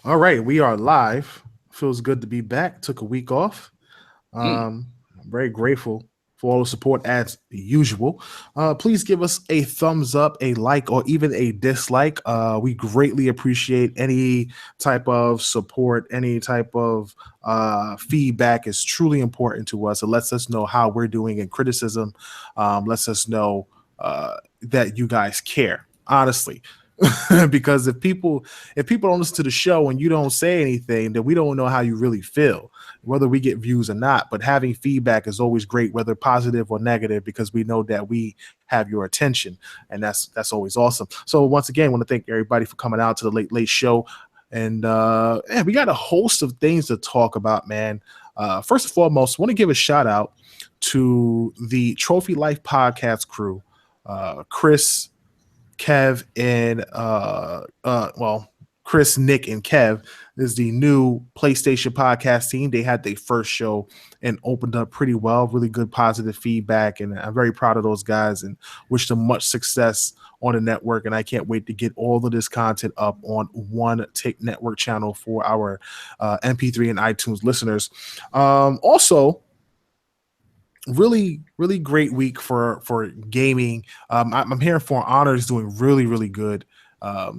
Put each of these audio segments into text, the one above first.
All right, we are live. Feels good to be back. Took a week off. Mm. I'm very grateful for all the support as usual. Please give us a thumbs up, a like, or even a dislike. We greatly appreciate any type of support, any type of feedback is truly important to us. It lets us know how we're doing, and criticism lets us know that you guys care. Honestly, because if people don't listen to the show and you don't say anything, then we don't know how you really feel, whether we get views or not. But having feedback is always great, whether positive or negative, because we know that we have your attention, and that's always awesome. So once again, I want to thank everybody for coming out to the late show. And yeah, we got a host of things to talk about, man. First and foremost, I want to give a shout out to the Trophy Life podcast crew, Chris, Kev, and Chris, Nick, and Kev is the new PlayStation podcast team. They had their first show and opened up pretty well, really good positive feedback, and I'm very proud of those guys and wish them much success on the network. And I can't wait to get all of this content up on one Tick Network channel for our MP3 and iTunes listeners. Also, really great week for gaming. I'm hearing For Honor is doing really good. A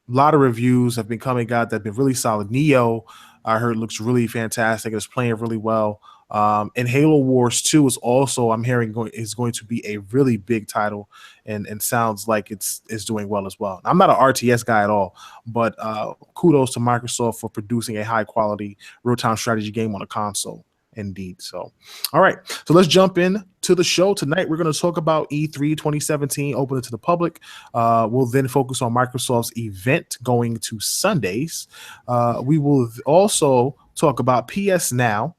lot of reviews have been coming out that have been really solid. Neo, I heard, looks really fantastic. It's playing really well. And Halo Wars 2 is also, I'm hearing, is going to be a really big title, and sounds like it's doing well as well. I'm not an RTS guy at all, but kudos to Microsoft for producing a high quality real time strategy game on a console. Indeed. So, all right. So let's jump in to the show tonight. We're going to talk about E3 2017, open it to the public. We'll then focus on Microsoft's event going to Sundays. We will also talk about PSNow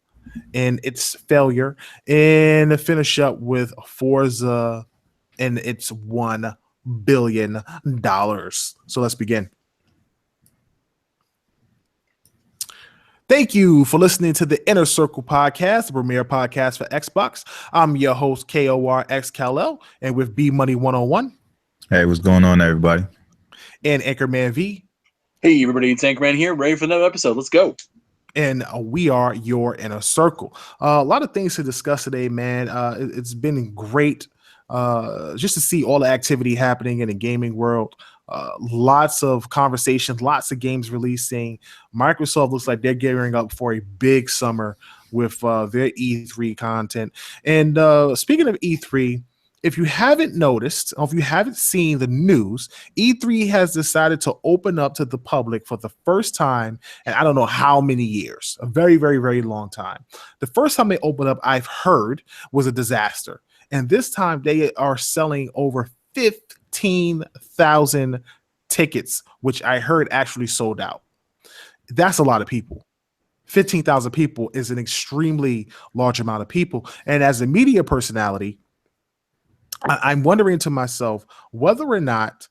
and its failure, and finish up with Forza and its $1 billion. So let's begin. Thank you for listening to the Inner Circle podcast, the premier podcast for Xbox. I'm your host, KORXKL, and with B Money 101 Hey, what's going on, everybody? and Anchorman V. Hey, everybody, it's Anchorman here, ready for another episode. Let's go. And we are your Inner Circle. A lot of things to discuss today, man. It's been great just to see all the activity happening in the gaming world. Lots of conversations, lots of games releasing. Microsoft looks like they're gearing up for a big summer with their E3 content. And speaking of E3, if you haven't noticed, or if you haven't seen the news, E3 has decided to open up to the public for the first time, and I don't know how many years, a very long time. The first time they opened up, I've heard, was a disaster. And this time they are selling over 15,000 tickets, which I heard actually sold out. That's a lot of people. 15,000 people is an extremely large amount of people. And as a media personality, I'm wondering to myself whether or not,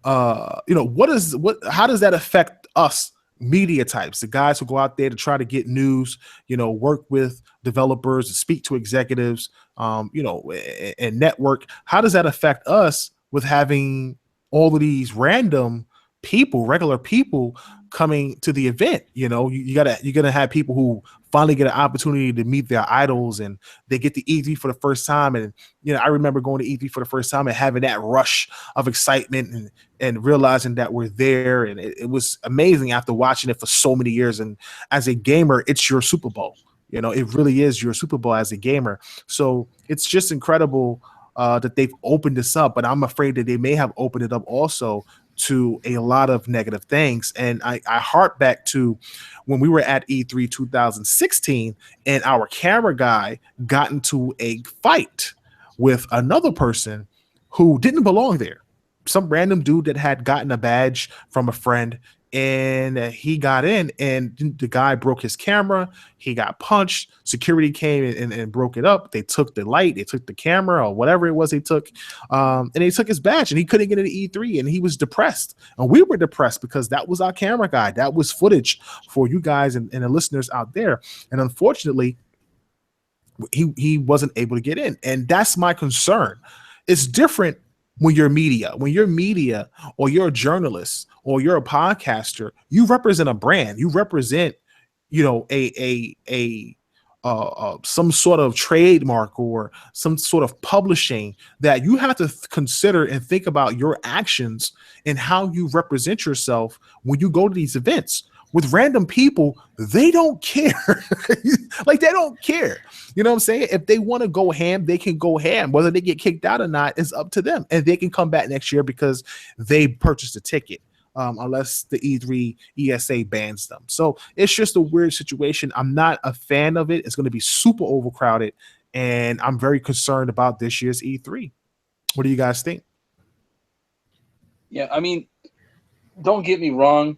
how does that affect us media types, the guys who go out there to try to get news, work with developers, speak to executives, and network. How does that affect us with having all of these random people, regular people coming to the event? You're gonna have people who finally get an opportunity to meet their idols, and they get to E3 for the first time. And I remember going to E3 for the first time and having that rush of excitement and realizing that we're there, and it was amazing after watching it for so many years. And as a gamer, it's your Super Bowl. It really is your Super Bowl as a gamer. So it's just incredible that they've opened this up, but I'm afraid that they may have opened it up also to a lot of negative things. And I hark back to when we were at E3 2016 and our camera guy got into a fight with another person who didn't belong there. Some random dude that had gotten a badge from a friend, and he got in, and the guy broke his camera. He got punched. Security came and broke it up. They took the light, they took the camera, or whatever it was they took, and they took his badge, and he couldn't get into E3, and he was depressed. And we were depressed because that was our camera guy. That was footage for you guys and the listeners out there. And unfortunately, he wasn't able to get in, and that's my concern. It's different when you're media. When you're media or you're a journalist or you're a podcaster, you represent a brand. You represent, some sort of trademark or some sort of publishing that you have to consider and think about your actions and how you represent yourself when you go to these events. With random people, they don't care. Like, they don't care. You know what I'm saying? If they want to go ham, they can go ham. Whether they get kicked out or not is up to them. And they can come back next year because they purchased a ticket. Unless the E3 ESA bans them. So it's just a weird situation. I'm not a fan of it. It's going to be super overcrowded. And I'm very concerned about this year's E3. What do you guys think? Yeah, I mean, don't get me wrong.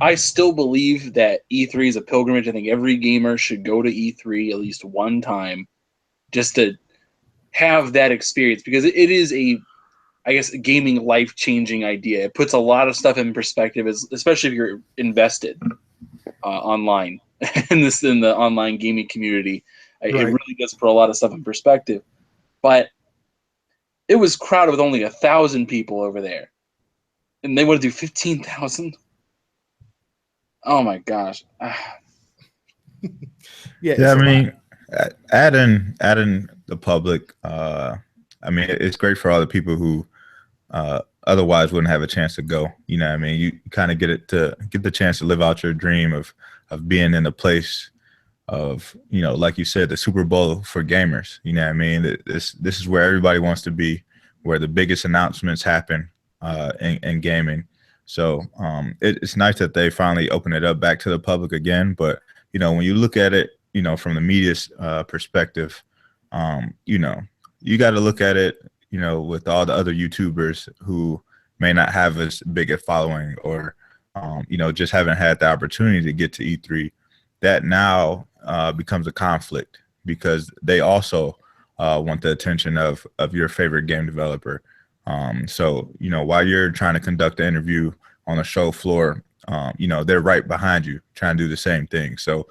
I still believe that E3 is a pilgrimage. I think every gamer should go to E3 at least one time just to have that experience, because it is a gaming life-changing idea. It puts a lot of stuff in perspective, especially if you're invested online in the online gaming community. Right. It really does put a lot of stuff in perspective. But it was crowded with only 1,000 people over there, and they want to do 15,000. Oh my gosh. Yeah. I mean, adding the public. I mean, it's great for all the people who otherwise wouldn't have a chance to go. You know what I mean? You kind of get the chance to live out your dream of being in a place of, like you said, the Super Bowl for gamers. You know what I mean? This is where everybody wants to be, where the biggest announcements happen in gaming. So it's nice that they finally open it up back to the public again. But, when you look at it, from the media's perspective, you got to look at it, with all the other YouTubers who may not have as big a following or, just haven't had the opportunity to get to E3. That now becomes a conflict because they also want the attention of your favorite game developer. So, while you're trying to conduct an interview on the show floor, they're right behind you trying to do the same thing. So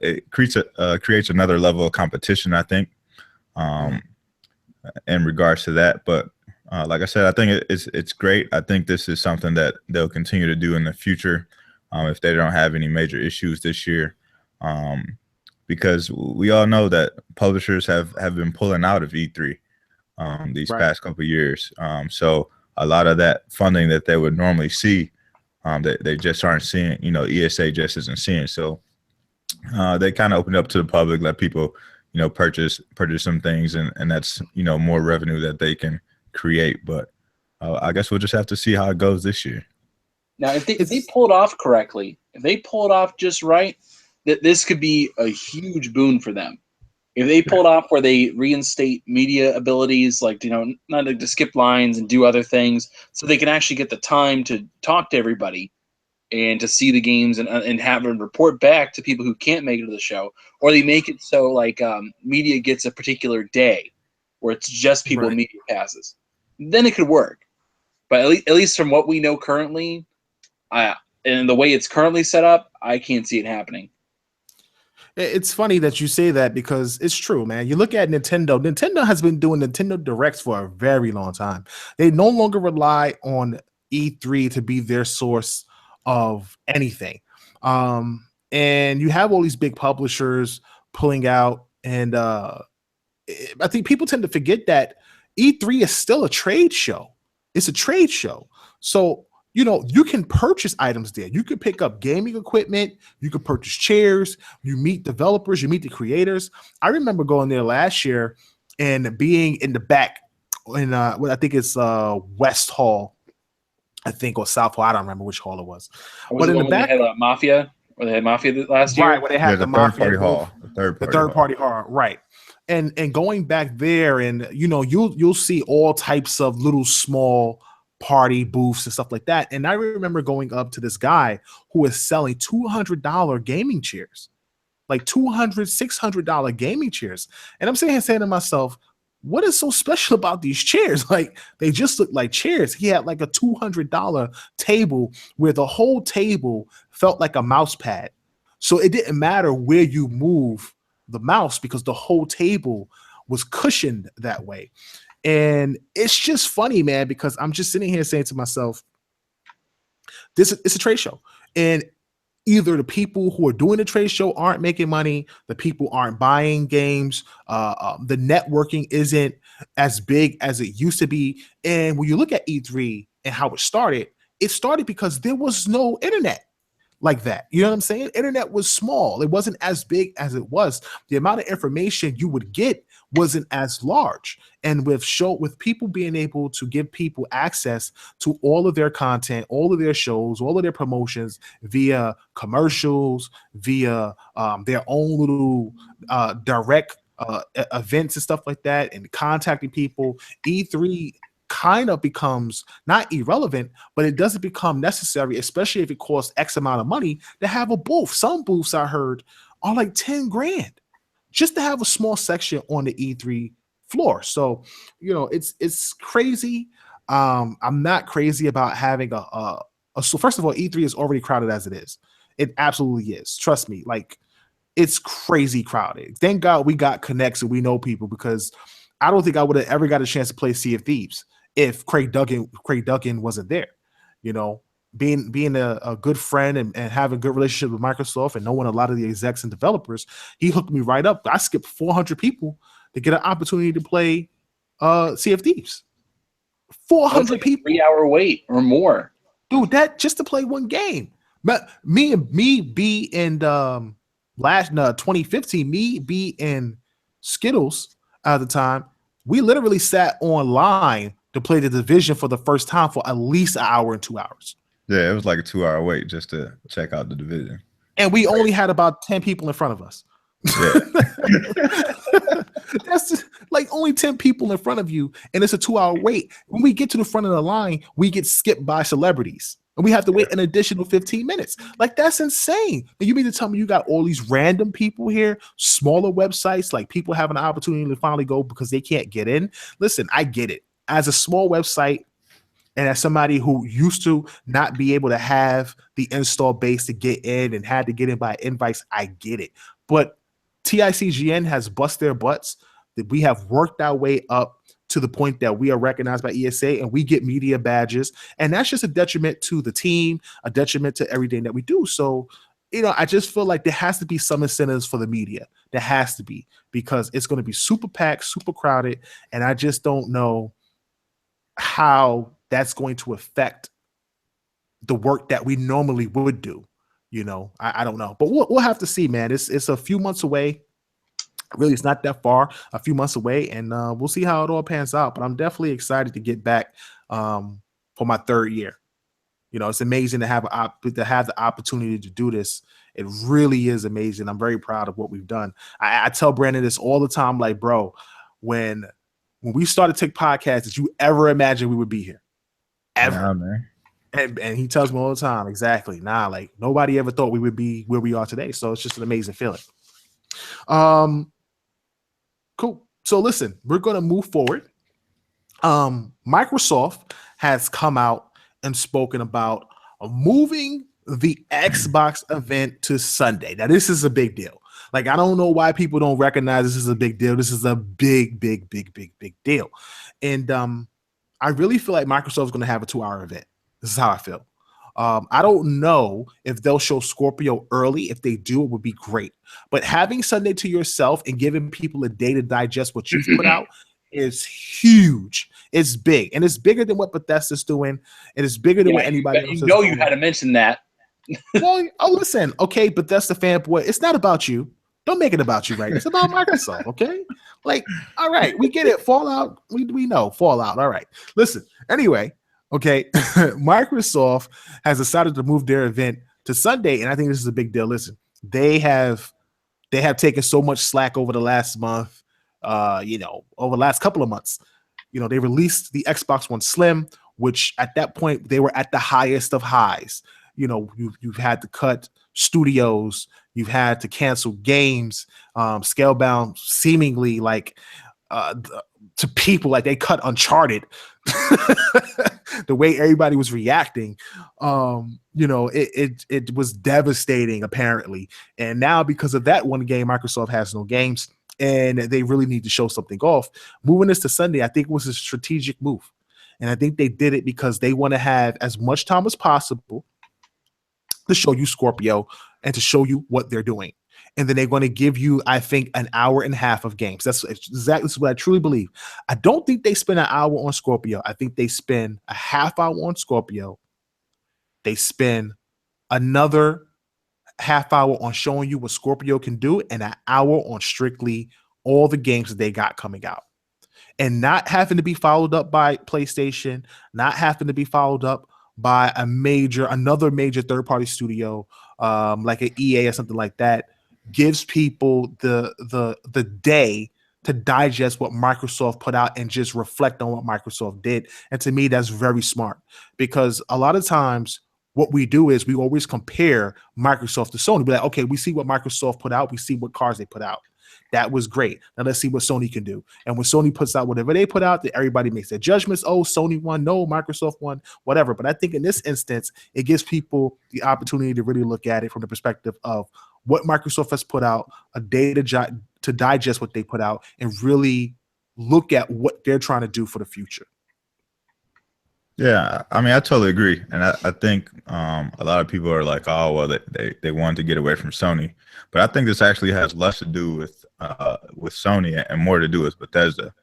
it creates another level of competition, I think, in regards to that. But like I said, I think it's great. I think this is something that they'll continue to do in the future if they don't have any major issues this year. Because we all know that publishers have been pulling out of E3 these past couple of years. So a lot of that funding that they would normally see, they just aren't seeing. ESA just isn't seeing. So they kind of opened up to the public, let people, purchase some things, and that's, more revenue that they can create. But I guess we'll just have to see how it goes this year. Now, if they pull it off correctly, if they pull it off just right, that this could be a huge boon for them. If they pull it off where they reinstate media abilities, like, not to skip lines and do other things, so they can actually get the time to talk to everybody and to see the games and have them report back to people who can't make it to the show, or they make it so like media gets a particular day where it's just people with media passes, then it could work. But at least from what we know currently, and the way it's currently set up, I can't see it happening. It's funny that you say that because it's true, man. You look at Nintendo. Nintendo has been doing Nintendo Directs for a very long time. They no longer rely on E3 to be their source of anything. And you have all these big publishers pulling out. And I think people tend to forget that E3 is still a trade show. It's a trade show. So, you can purchase items there. You can pick up gaming equipment. You can purchase chairs. You meet developers. You meet the creators. I remember going there last year and being in the back in what I think it's West Hall, I think, or South Hall. I don't remember which hall it was. But in the back, they had Mafia, or they had Mafia last year. Right, where they had the Mafia third-party hall. The third-party hall, right. And going back there, and you'll see all types of little small party booths and stuff like that. And I remember going up to this guy who was selling $200 gaming chairs, like $200, $600 gaming chairs. And I'm saying to myself, what is so special about these chairs? Like, they just look like chairs. He had like a $200 table where the whole table felt like a mouse pad. So it didn't matter where you move the mouse because the whole table was cushioned that way. And it's just funny, man, because I'm just sitting here saying to myself, it's a trade show. And either the people who are doing the trade show aren't making money, the people aren't buying games, the networking isn't as big as it used to be. And when you look at E3 and how it started because there was no internet like that. You know what I'm saying? Internet was small. It wasn't as big as it was. The amount of information you would get wasn't as large. And with people being able to give people access to all of their content, all of their shows, all of their promotions via commercials, via their own little direct events and stuff like that, and contacting people, E3 kind of becomes not irrelevant, but it doesn't become necessary, especially if it costs X amount of money to have a booth. Some booths I heard are like 10 grand just to have a small section on the E3 floor. So, it's crazy. I'm not crazy about having so first of all, E3 is already crowded as it is. It absolutely is. Trust me. Like, it's crazy crowded. Thank God we got connects and we know people, because I don't think I would have ever got a chance to play Sea of Thieves if Craig Duggan wasn't there. Being a good friend and having a good relationship with Microsoft and knowing a lot of the execs and developers, he hooked me right up. I skipped 400 people to get an opportunity to play Sea of Thieves. 400 like people. 3-hour wait or more. Dude, that just to play one game. Me and last 2015, me, B, and Skittles at the time, we literally sat online to play the Division for the first time for at least an hour and 2 hours. Yeah, it was like a 2-hour wait just to check out the Division. And we only had about 10 people in front of us. Yeah. That's just, like, only 10 people in front of you, and it's a 2-hour wait. When we get to the front of the line, we get skipped by celebrities, and we have to wait an additional 15 minutes. Like, that's insane. And you mean to tell me you got all these random people here, smaller websites, like people having an opportunity to finally go because they can't get in? Listen, I get it. As a small website, and as somebody who used to not be able to have the install base to get in and had to get in by invites, I get it. But TICGN has bust their butts. That we have worked our way up to the point that we are recognized by ESA and we get media badges. And that's just a detriment to the team, a detriment to everything that we do. So, I just feel like there has to be some incentives for the media. There has to be, because it's going to be super packed, super crowded. And I just don't know how that's going to affect the work that we normally would do. I don't know, but we'll have to see, man. It's a few months away. Really, it's not that far, a few months away, and we'll see how it all pans out. But I'm definitely excited to get back for my third year. It's amazing to have the opportunity to do this. It really is amazing. I'm very proud of what we've done. I tell Brandon this all the time, like, bro, when we started Tick Podcast, did you ever imagine we would be here? Ever? Nah, man. And he tells me all the time, exactly. Nah, like, nobody ever thought we would be where we are today. So it's just an amazing feeling. Cool. So listen, we're going to move forward. Microsoft has come out and spoken about moving the Xbox event to Sunday. Now, this is a big deal. Like, I don't know why people don't recognize this is a big deal. This is a big, big, big, big, big deal. And I really feel like Microsoft's going to have a 2-hour event. This is how I feel. I don't know if they'll show Scorpio early. If they do, it would be great. But having Sunday to yourself and giving people a day to digest what you've put out is huge. It's big. And it's bigger than what Bethesda's doing. And it's bigger than what anybody else is doing. You had to mention that. Well, listen, okay, Bethesda fanboy, it's not about you. Don't make it about you, right? It's about Microsoft, okay? Like, all right, we get it. Fallout, we know Fallout. All right. Listen, anyway, okay, Microsoft has decided to move their event to Sunday, and I think this is a big deal. Listen, they have taken so much slack over the last month, over the last couple of months. They released the Xbox One Slim, which at that point they were at the highest of highs. You've had to cut studios, you've had to cancel games, Scalebound seemingly like to people like they cut Uncharted. The way everybody was reacting, it was devastating apparently. And now because of that one game, Microsoft has no games. and they really need to show something off. Moving this to Sunday, I think, was a strategic move, and I think they did it because they want to have as much time as possible to show you Scorpio and to show you what they're doing. And then they're going to give you, I think, an hour and a half of games. That's exactly what I truly believe. I don't think they spend an hour on Scorpio. I think they spend a half hour on Scorpio. They spend another half hour on showing you what Scorpio can do and an hour on strictly all the games that they got coming out. And not having to be followed up by PlayStation, not having to be followed up by another major third-party studio, like an EA or something like that, gives people the day to digest what Microsoft put out and just reflect on what Microsoft did. And to me, that's very smart, because a lot of times what we do is we always compare Microsoft to Sony. Be like, okay, we see what Microsoft put out, we see what cars they put out. That was great. Now let's see what Sony can do. And when Sony puts out whatever they put out, everybody makes their judgments. Oh, Sony won. No, Microsoft won. Whatever. But I think in this instance, it gives people the opportunity to really look at it from the perspective of what Microsoft has put out, a day to digest what they put out, and really look at what they're trying to do for the future. Yeah, I mean, I totally agree, and I think a lot of people are like, oh, well, they wanted to get away from Sony, but I think this actually has less to do with Sony and more to do with Bethesda.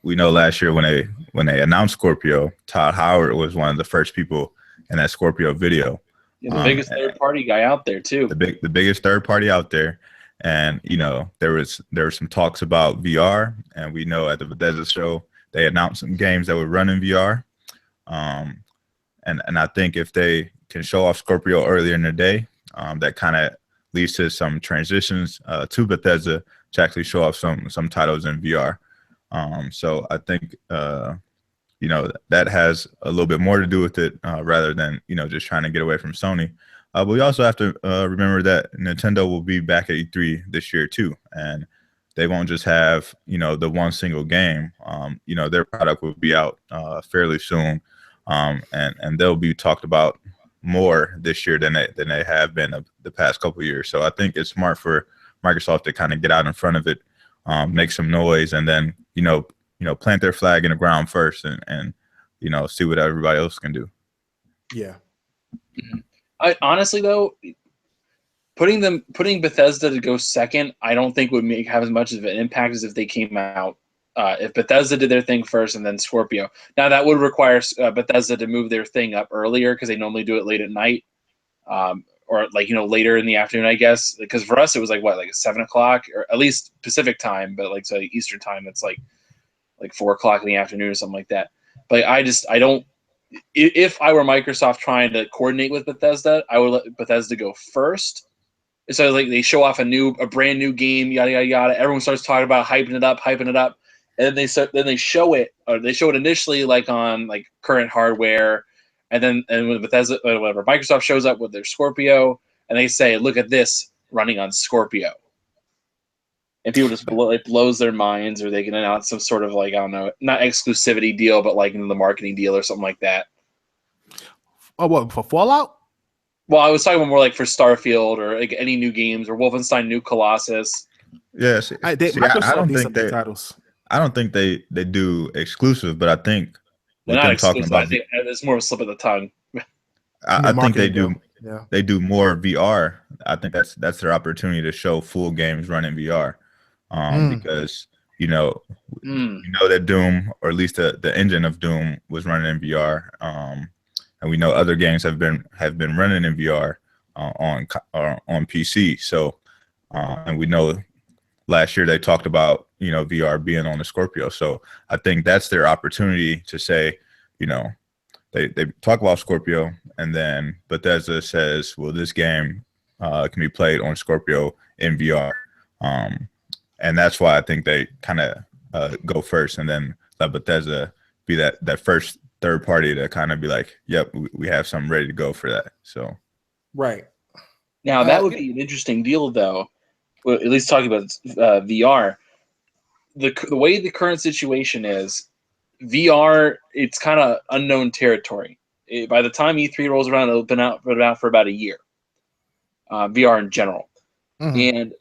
We know last year when they announced Scorpio, Todd Howard was one of the first people in that Scorpio video. Yeah, the biggest third party guy out there too. The biggest third party out there, and there were some talks about VR, and we know at the Bethesda show they announced some games that would run in VR. And I think if they can show off Scorpio earlier in the day, that kind of leads to some transitions to Bethesda to actually show off some titles in VR. So I think that has a little bit more to do with it rather than just trying to get away from Sony. But we also have to remember that Nintendo will be back at E3 this year too, and they won't just have the one single game. Their product will be out fairly soon. And they'll be talked about more this year than they have been the past couple of years. So I think it's smart for Microsoft to kind of get out in front of it, make some noise, and then plant their flag in the ground first, and see what everybody else can do. Yeah. I honestly though, putting Bethesda to go second, I don't think would have as much of an impact as if they came out. If Bethesda did their thing first and then Scorpio. Now that would require Bethesda to move their thing up earlier, because they normally do it late at night, or later in the afternoon, I guess. Because for us it was like 7:00, or at least Pacific time, but so Eastern time it's like 4:00 in the afternoon or something like that. But I don't. If I were Microsoft trying to coordinate with Bethesda, I would let Bethesda go first. So they show off a brand new game, yada yada yada. Everyone starts talking about hyping it up. And then they show it. Or they show it initially on current hardware, and when Bethesda, whatever, Microsoft shows up with their Scorpio, and they say, "Look at this running on Scorpio," and people just it blows their minds, or they can announce some sort of I don't know, not exclusivity deal, but the marketing deal or something like that. Oh, what, for Fallout? Well, I was talking about more for Starfield or any new games, or Wolfenstein New Colossus. Yes, Microsoft I don't needs think some titles. I don't think they do exclusive, but I think They're not exclusive. I think it's more of a slip of the tongue. I think they do. Yeah. They do more VR. I think that's their opportunity to show full games running VR, because we know that Doom, or at least the engine of Doom, was running in VR, and we know other games have been running in VR on PC. So, and we know last year they talked about VR being on the Scorpio. So I think that's their opportunity to say, they talk about Scorpio, and then Bethesda says, well, this game can be played on Scorpio in VR. And that's why I think they kind of go first, and then let Bethesda be that first third party to kind of be like, yep, we have something ready to go for that. So right now that would be an interesting deal, though. Well, at least talking about VR. The way the current situation is, VR, it's kind of unknown territory. By the time E3 rolls around, it'll been out for about a year. VR in general. Mm-hmm. And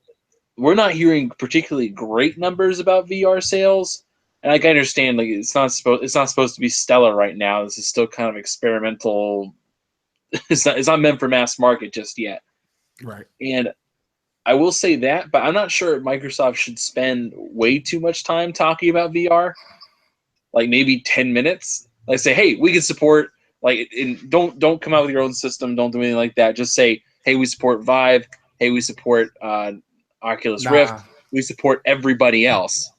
we're not hearing particularly great numbers about VR sales. And like, I understand, like, it's not supposed to be stellar right now. This is still kind of experimental. It's not meant for mass market just yet. Right. And I will say that, but I'm not sure Microsoft should spend way too much time talking about VR. Like maybe 10 minutes. Like say, hey, we can support. Like, don't come out with your own system. Don't do anything like that. Just say, hey, we support Vive. Hey, we support Oculus Rift. Nah. We support everybody else.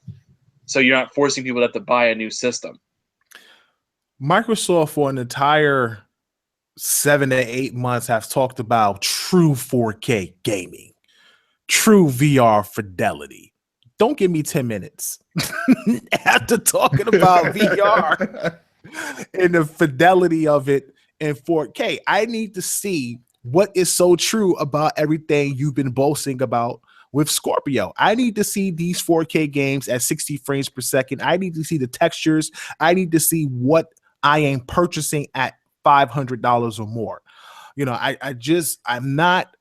So you're not forcing people to have to buy a new system. Microsoft for an entire 7 to 8 months has talked about true 4K gaming, true VR fidelity. Don't give me 10 minutes after talking about VR and the fidelity of it in 4K. I need to see what is so true about everything you've been boasting about with Scorpio. I need to see these 4K games at 60 frames per second. I need to see the textures. I need to see what I am purchasing at $500 or more. You know, I'm not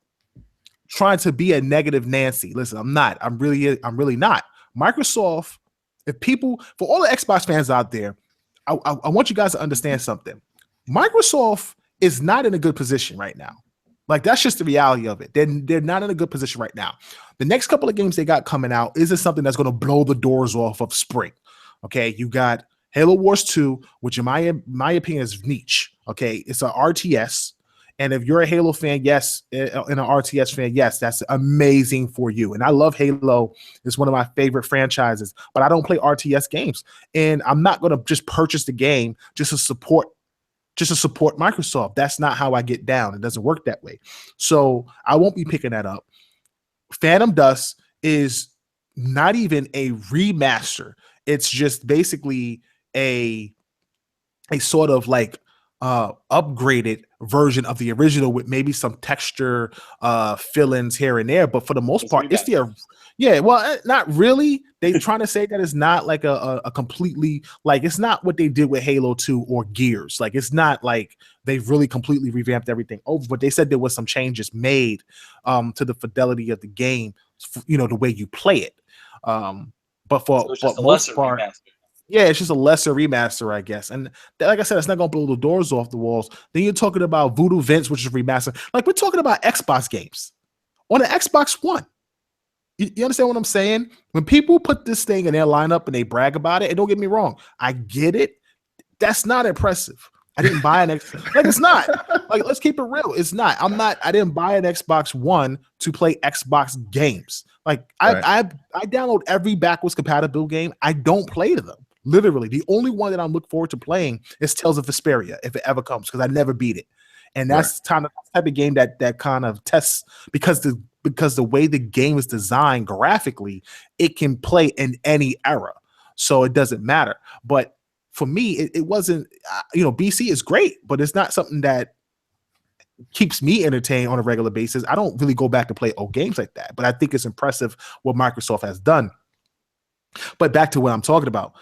trying to be a negative Nancy. Listen, I'm not. I'm really not. Microsoft, if people, for all the Xbox fans out there, I want you guys to understand something. Microsoft is not in a good position right now. Like, that's just the reality of it. They're not in a good position right now. The next couple of games they got coming out isn't something that's going to blow the doors off of spring. Okay, you got Halo Wars 2, which in my opinion is niche. Okay, it's an RTS. And if you're a Halo fan, yes, and an RTS fan, yes, that's amazing for you. And I love Halo. It's one of my favorite franchises, but I don't play RTS games. And I'm not going to just purchase the game just to support Microsoft. That's not how I get down. It doesn't work that way. So I won't be picking that up. Phantom Dust is not even a remaster. It's just basically a sort of like upgraded version of the original with maybe some texture fill-ins here and there, but for the most part it's not really. They're trying to say that it's not like a completely, like, it's not what they did with Halo 2 or Gears. Like, it's not like they've really completely revamped everything over, but they said there was some changes made to the fidelity of the game, you know, the way you play it. But for most part, remaster. Yeah, it's just a lesser remaster, I guess. And like I said, it's not going to blow the doors off the walls. Then you're talking about Voodoo Vince, which is remastered. Like, we're talking about Xbox games on the Xbox One. You understand what I'm saying? When people put this thing in their lineup and they brag about it, and don't get me wrong, I get it. That's not impressive. I didn't buy an Xbox. Like, it's not. Like, let's keep it real. It's not. I didn't buy an Xbox One to play Xbox games. Like, I download every backwards compatible game. I don't play to them. Literally, the only one that I'm looking forward to playing is Tales of Vesperia, if it ever comes, because I never beat it. And that's kind of the type of game that kind of tests, because the way the game is designed graphically, it can play in any era. So it doesn't matter. But for me, it wasn't, BC is great, but it's not something that keeps me entertained on a regular basis. I don't really go back to play old games like that, but I think it's impressive what Microsoft has done. But back to what I'm talking about.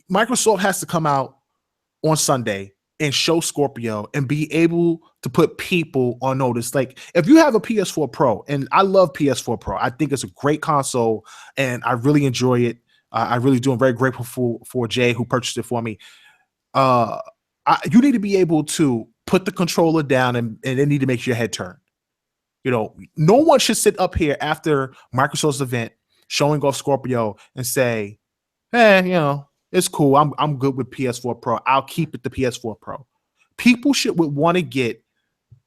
Microsoft has to come out on Sunday and show Scorpio and be able to put people on notice. Like, if you have a PS4 Pro, and I love PS4 Pro, I think it's a great console and I really enjoy it. I really do. I'm very grateful for Jay who purchased it for me. You need to be able to put the controller down and it need to make your head turn. You know, no one should sit up here after Microsoft's event showing off Scorpio and say, hey, it's cool. I'm good with PS4 Pro. I'll keep it the PS4 Pro. People would want to get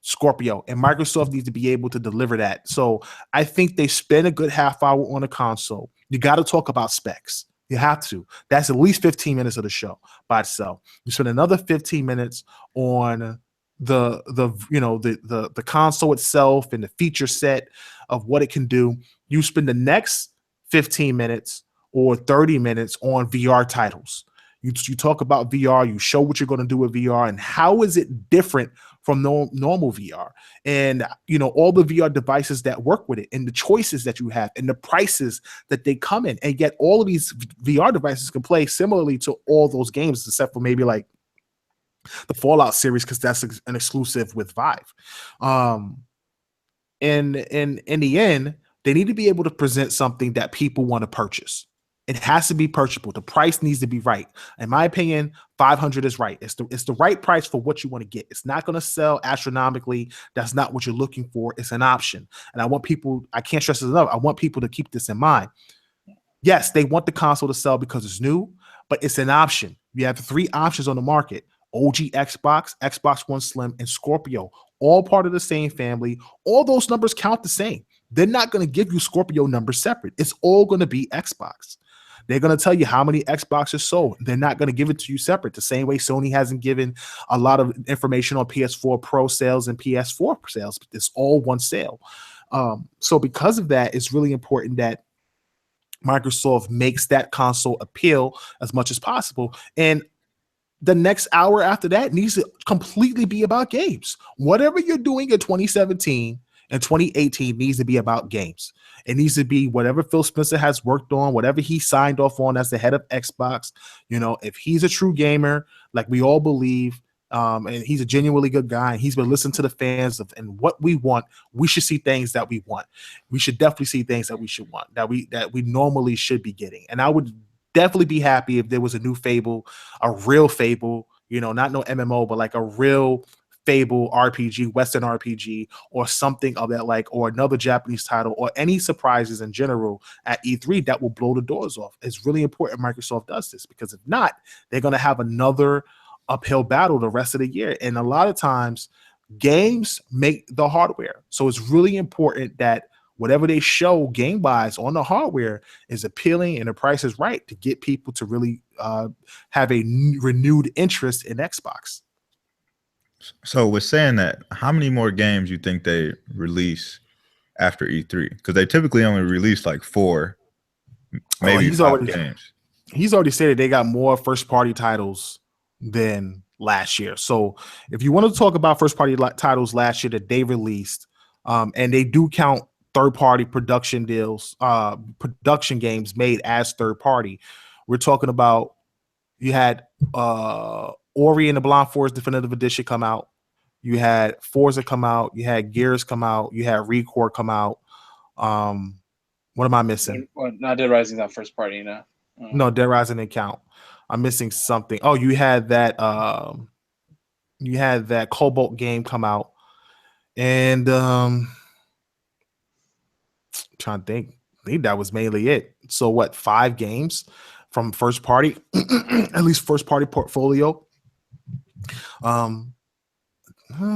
Scorpio, and Microsoft needs to be able to deliver that. So I think they spend a good half hour on a console. You got to talk about specs. You have to. That's at least 15 minutes of the show by itself. You spend another 15 minutes on the console itself and the feature set of what it can do. You spend the next 15 minutes or 30 minutes on VR titles. You talk about VR, you show what you're going to do with VR and how is it different from normal VR, and all the VR devices that work with it and the choices that you have and the prices that they come in. And yet all of these VR devices can play similarly to all those games, except for maybe like the Fallout series, because that's an exclusive with Vive. In the end, They need to be able to present something that people want to purchase. It has to be purchasable. The price needs to be right. In my opinion, 500 is right. It's the right price for what you want to get. It's not going to sell astronomically. That's not what you're looking for. It's an option. And I want people, I can't stress this enough. I want people to keep this in mind. Yes, they want the console to sell because it's new, but it's an option. You have 3 options on the market: OG Xbox, Xbox One Slim, and Scorpio, all part of the same family. All those numbers count the same. They're not going to give you Scorpio numbers separate. It's all going to be Xbox. They're going to tell you how many Xboxes sold. They're not going to give it to you separate, the same way Sony hasn't given a lot of information on PS4 Pro sales and PS4 sales. It's all one sale. So because of that, it's really important that Microsoft makes that console appeal as much as possible. And the next hour after that needs to completely be about games. Whatever you're doing in 2017 and 2018 needs to be about games. It needs to be whatever Phil Spencer has worked on, whatever he signed off on as the head of Xbox. You know, if he's a true gamer, like we all believe, and he's a genuinely good guy, and he's been listening to the fans and what we want, we should see things that we want. We should definitely see things that we should want, that we normally should be getting. And I would definitely be happy if there was a new Fable, a real Fable, you know, not no MMO, but like a real Fable RPG, Western RPG, or something of that, like, or another Japanese title, or any surprises in general at E3 that will blow the doors off. It's really important Microsoft does this, because if not, they're going to have another uphill battle the rest of the year. And a lot of times games make the hardware. So it's really important that whatever they show game wise on the hardware is appealing and the price is right to get people to really have a renewed interest in Xbox. So with saying that, how many more games you think they release after E3? Because they typically only release like 4, maybe 5 games. He's already said that they got more first-party titles than last year. So if you want to talk about first-party titles last year that they released, and they do count third-party production deals, production games made as third-party, we're talking about, you had Ori and the Blind Forest Definitive Edition come out. You had Forza come out. You had Gears come out. You had Recore come out. What am I missing? Well, not Dead Rising's not first party, you know. No, Dead Rising didn't count. I'm missing something. Oh, you had that Cobalt game come out. And trying to think. I think that was mainly it. So what, 5 games from first party, at least first party portfolio.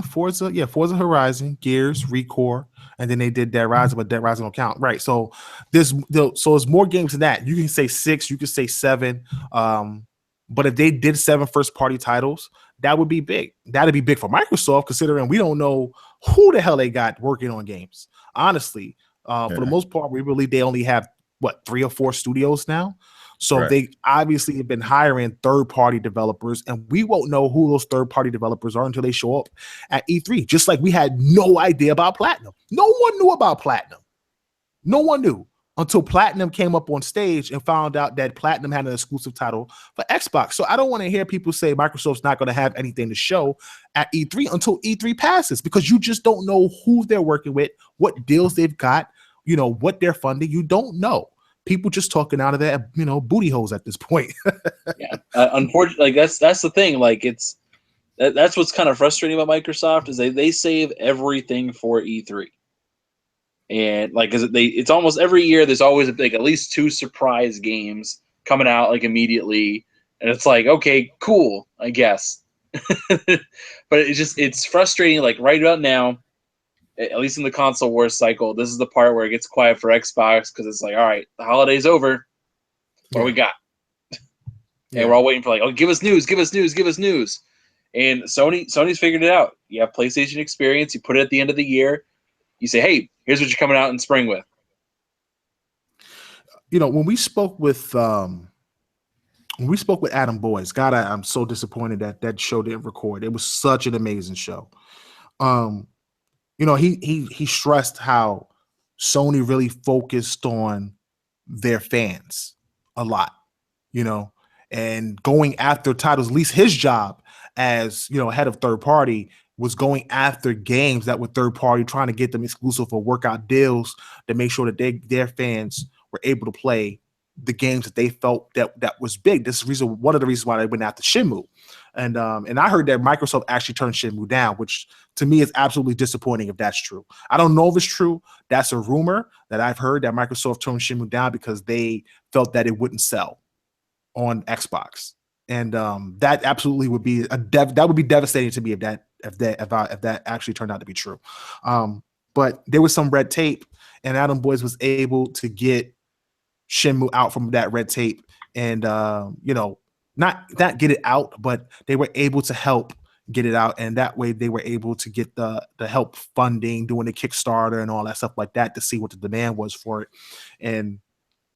Forza Horizon, Gears, Recore, and then they did Dead Rising, but Dead Rising don't count, right? So there's more games than that. You can say 6, you can say 7, but if they did 7 first party titles, that would be big. That'd be big for Microsoft, considering we don't know who the hell they got working on games. Honestly, for the most part, we believe they only have 3 or 4 studios now. So right. They obviously have been hiring third-party developers, and we won't know who those third-party developers are until they show up at E3. Just like we had no idea about Platinum. No one knew about Platinum. No one knew until Platinum came up on stage and found out that Platinum had an exclusive title for Xbox. So I don't want to hear people say Microsoft's not going to have anything to show at E3 until E3 passes, because you just don't know who they're working with, what deals they've got, you know, what they're funding. You don't know. People just talking out of their, you know, booty holes at this point. Yeah, unfortunately, like that's the thing. Like that's what's kind of frustrating about Microsoft is they save everything for E3, and like it's almost every year there's always like at least 2 surprise games coming out like immediately, and it's like, okay, cool, I guess. But it's frustrating. Like right about now, at least in the console wars cycle, this is the part where it gets quiet for Xbox, because it's like, all right, the holiday's over. What do we got? And we're all waiting for like, oh, give us news, give us news, give us news. And Sony's figured it out. You have PlayStation Experience. You put it at the end of the year. You say, hey, here's what you're coming out in spring with. You know, when we spoke with Adam Boyes, God, I'm so disappointed that show didn't record. It was such an amazing show. You know, he stressed how Sony really focused on their fans a lot, you know, and going after titles. At least his job as, you know, head of third party was going after games that were third party, trying to get them exclusive or work out deals to make sure that their fans were able to play the games that they felt that was big. This is one of the reasons why they went after Shenmue. And I heard that Microsoft actually turned Shenmue down, which to me is absolutely disappointing if that's true. I don't know if it's true. That's a rumor that I've heard, that Microsoft turned Shenmue down because they felt that it wouldn't sell on Xbox. And that absolutely would be that would be devastating to me if that actually turned out to be true. But there was some red tape, and Adam Boyes was able to get Shenmue out from that red tape, and not get it out, but they were able to help get it out, and that way they were able to get the help funding, doing the Kickstarter and all that stuff like that to see what the demand was for it, and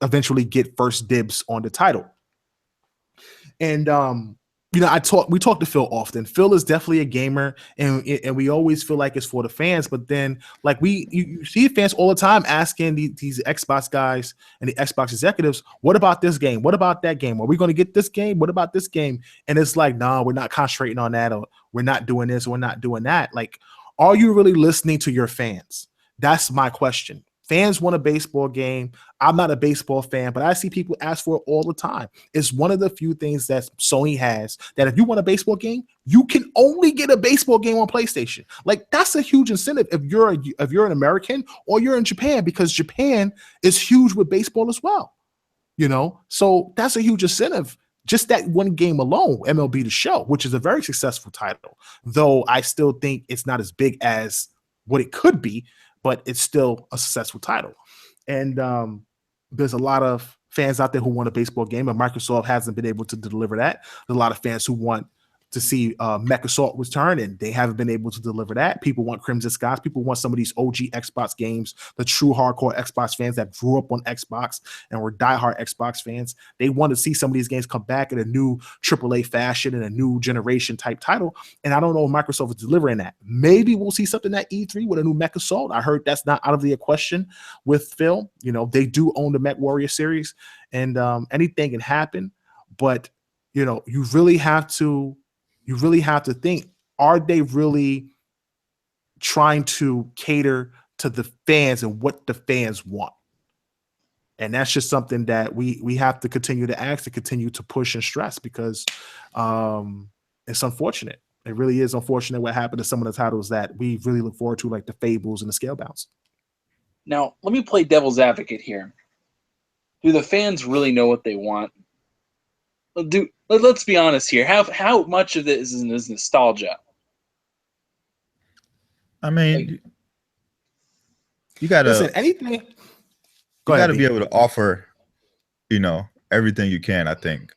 eventually get first dibs on the title. And we talk to Phil often. Phil is definitely a gamer, and we always feel like it's for the fans. But then, like you see fans all the time asking these Xbox guys and the Xbox executives, "What about this game? What about that game? Are we going to get this game? What about this game?" And it's like, "No, we're not concentrating on that, or we're not doing this, or we're not doing that." Like, are you really listening to your fans? That's my question. Fans want a baseball game. I'm not a baseball fan, but I see people ask for it all the time. It's one of the few things that Sony has that if you want a baseball game, you can only get a baseball game on PlayStation. Like, that's a huge incentive if you're an American or you're in Japan, because Japan is huge with baseball as well. So that's a huge incentive. Just that one game alone, MLB The Show, which is a very successful title, though I still think it's not as big as what it could be, but it's still a successful title. And there's a lot of fans out there who want a baseball game, and Microsoft hasn't been able to deliver that. There's a lot of fans who want to see Mech Assault return, and they haven't been able to deliver that. People want Crimson Skies. People want some of these OG Xbox games, the true hardcore Xbox fans that grew up on Xbox and were diehard Xbox fans. They want to see some of these games come back in a new AAA fashion and a new generation type title. And I don't know if Microsoft is delivering that. Maybe we'll see something at E3 with a new Mech Assault. I heard that's not out of the question with Phil. They do own the Mech Warrior series, and anything can happen. But you really have to think, are they really trying to cater to the fans and what the fans want? And that's just something that we have to continue to ask, to continue to push and stress, because it's unfortunate. It really is unfortunate what happened to some of the titles that we really look forward to, like the Fables and the Scalebounds. Now, let me play devil's advocate here. Do the fans really know what they want? Let's be honest here. How much of this is nostalgia? I mean, you gotta listen. Anything. You gotta be able to offer, everything you can, I think,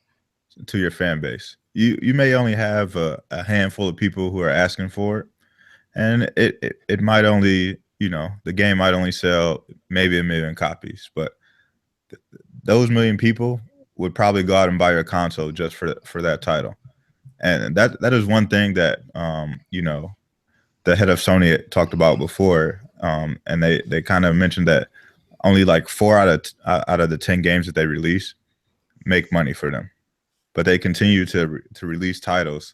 to your fan base. You may only have a handful of people who are asking for it, and it might only, the game might only sell maybe 1 million copies, but those 1 million people would probably go out and buy your console just for that title. And that is one thing that the head of Sony talked about before, and they kind of mentioned that only like 4 out of the 10 games that they release make money for them, but they continue to release titles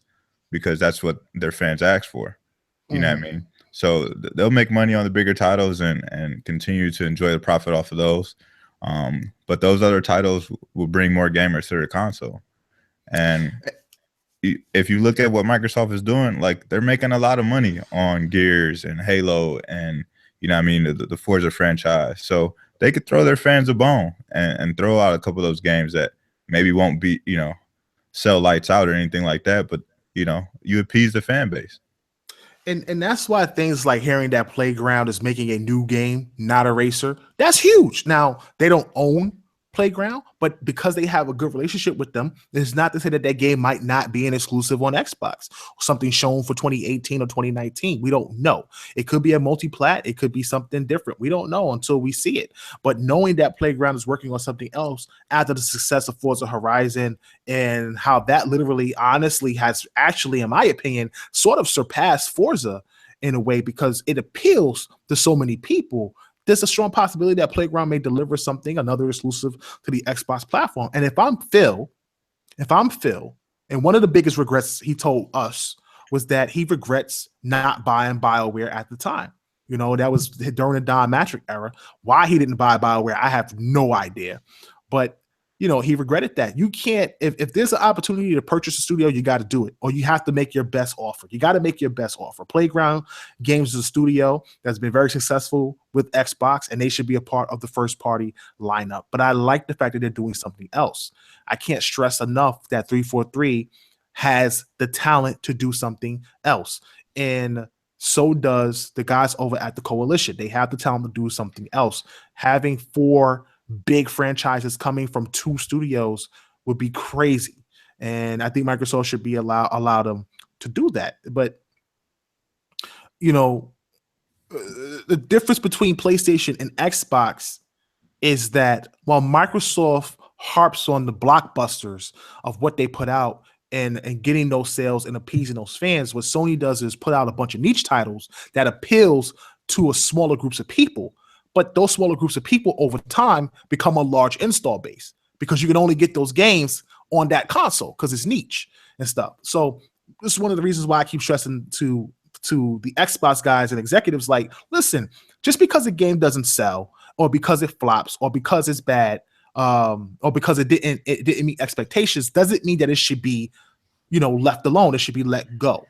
because that's what their fans ask for. You know what I mean? So they'll make money on the bigger titles and continue to enjoy the profit off of those. But those other titles will bring more gamers to their console. And if you look at what Microsoft is doing, like, they're making a lot of money on Gears and Halo and, the Forza franchise. So they could throw their fans a bone and throw out a couple of those games that maybe won't be, sell lights out or anything like that. But, you appease the fan base. And that's why things like hearing that Playground is making a new game, not a racer, that's huge. Now, they don't own Playground, but because they have a good relationship with them, it's not to say that game might not be an exclusive on Xbox, or something shown for 2018 or 2019. We don't know. It could be a multi-plat. It could be something different. We don't know until we see it. But knowing that Playground is working on something else after the success of Forza Horizon, and how that literally, honestly, has actually, in my opinion, sort of surpassed Forza in a way, because it appeals to so many people. There's a strong possibility that Playground may deliver something, another exclusive to the Xbox platform. And if I'm Phil, and one of the biggest regrets he told us was that he regrets not buying BioWare at the time. That was during the Don Matrick era. Why he didn't buy BioWare, I have no idea. But he regretted that. You can't, if there's an opportunity to purchase a studio, you got to do it, or you have to make your best offer. You got to make your best offer. Playground Games is a studio that's been very successful with Xbox, and they should be a part of the first party lineup. But I like the fact that they're doing something else. I can't stress enough that 343 has the talent to do something else. And so does the guys over at the Coalition. They have the talent to do something else. Having 4 big franchises coming from 2 studios would be crazy. And I think Microsoft should be allow them to do that. But, the difference between PlayStation and Xbox is that while Microsoft harps on the blockbusters of what they put out and getting those sales and appeasing those fans, what Sony does is put out a bunch of niche titles that appeals to a smaller groups of people. But those smaller groups of people over time become a large install base because you can only get those games on that console because it's niche and stuff. So this is one of the reasons why I keep stressing to the Xbox guys and executives, like, listen, just because a game doesn't sell or because it flops or because it's bad or because it didn't meet expectations doesn't mean that it should be, left alone. It should be let go,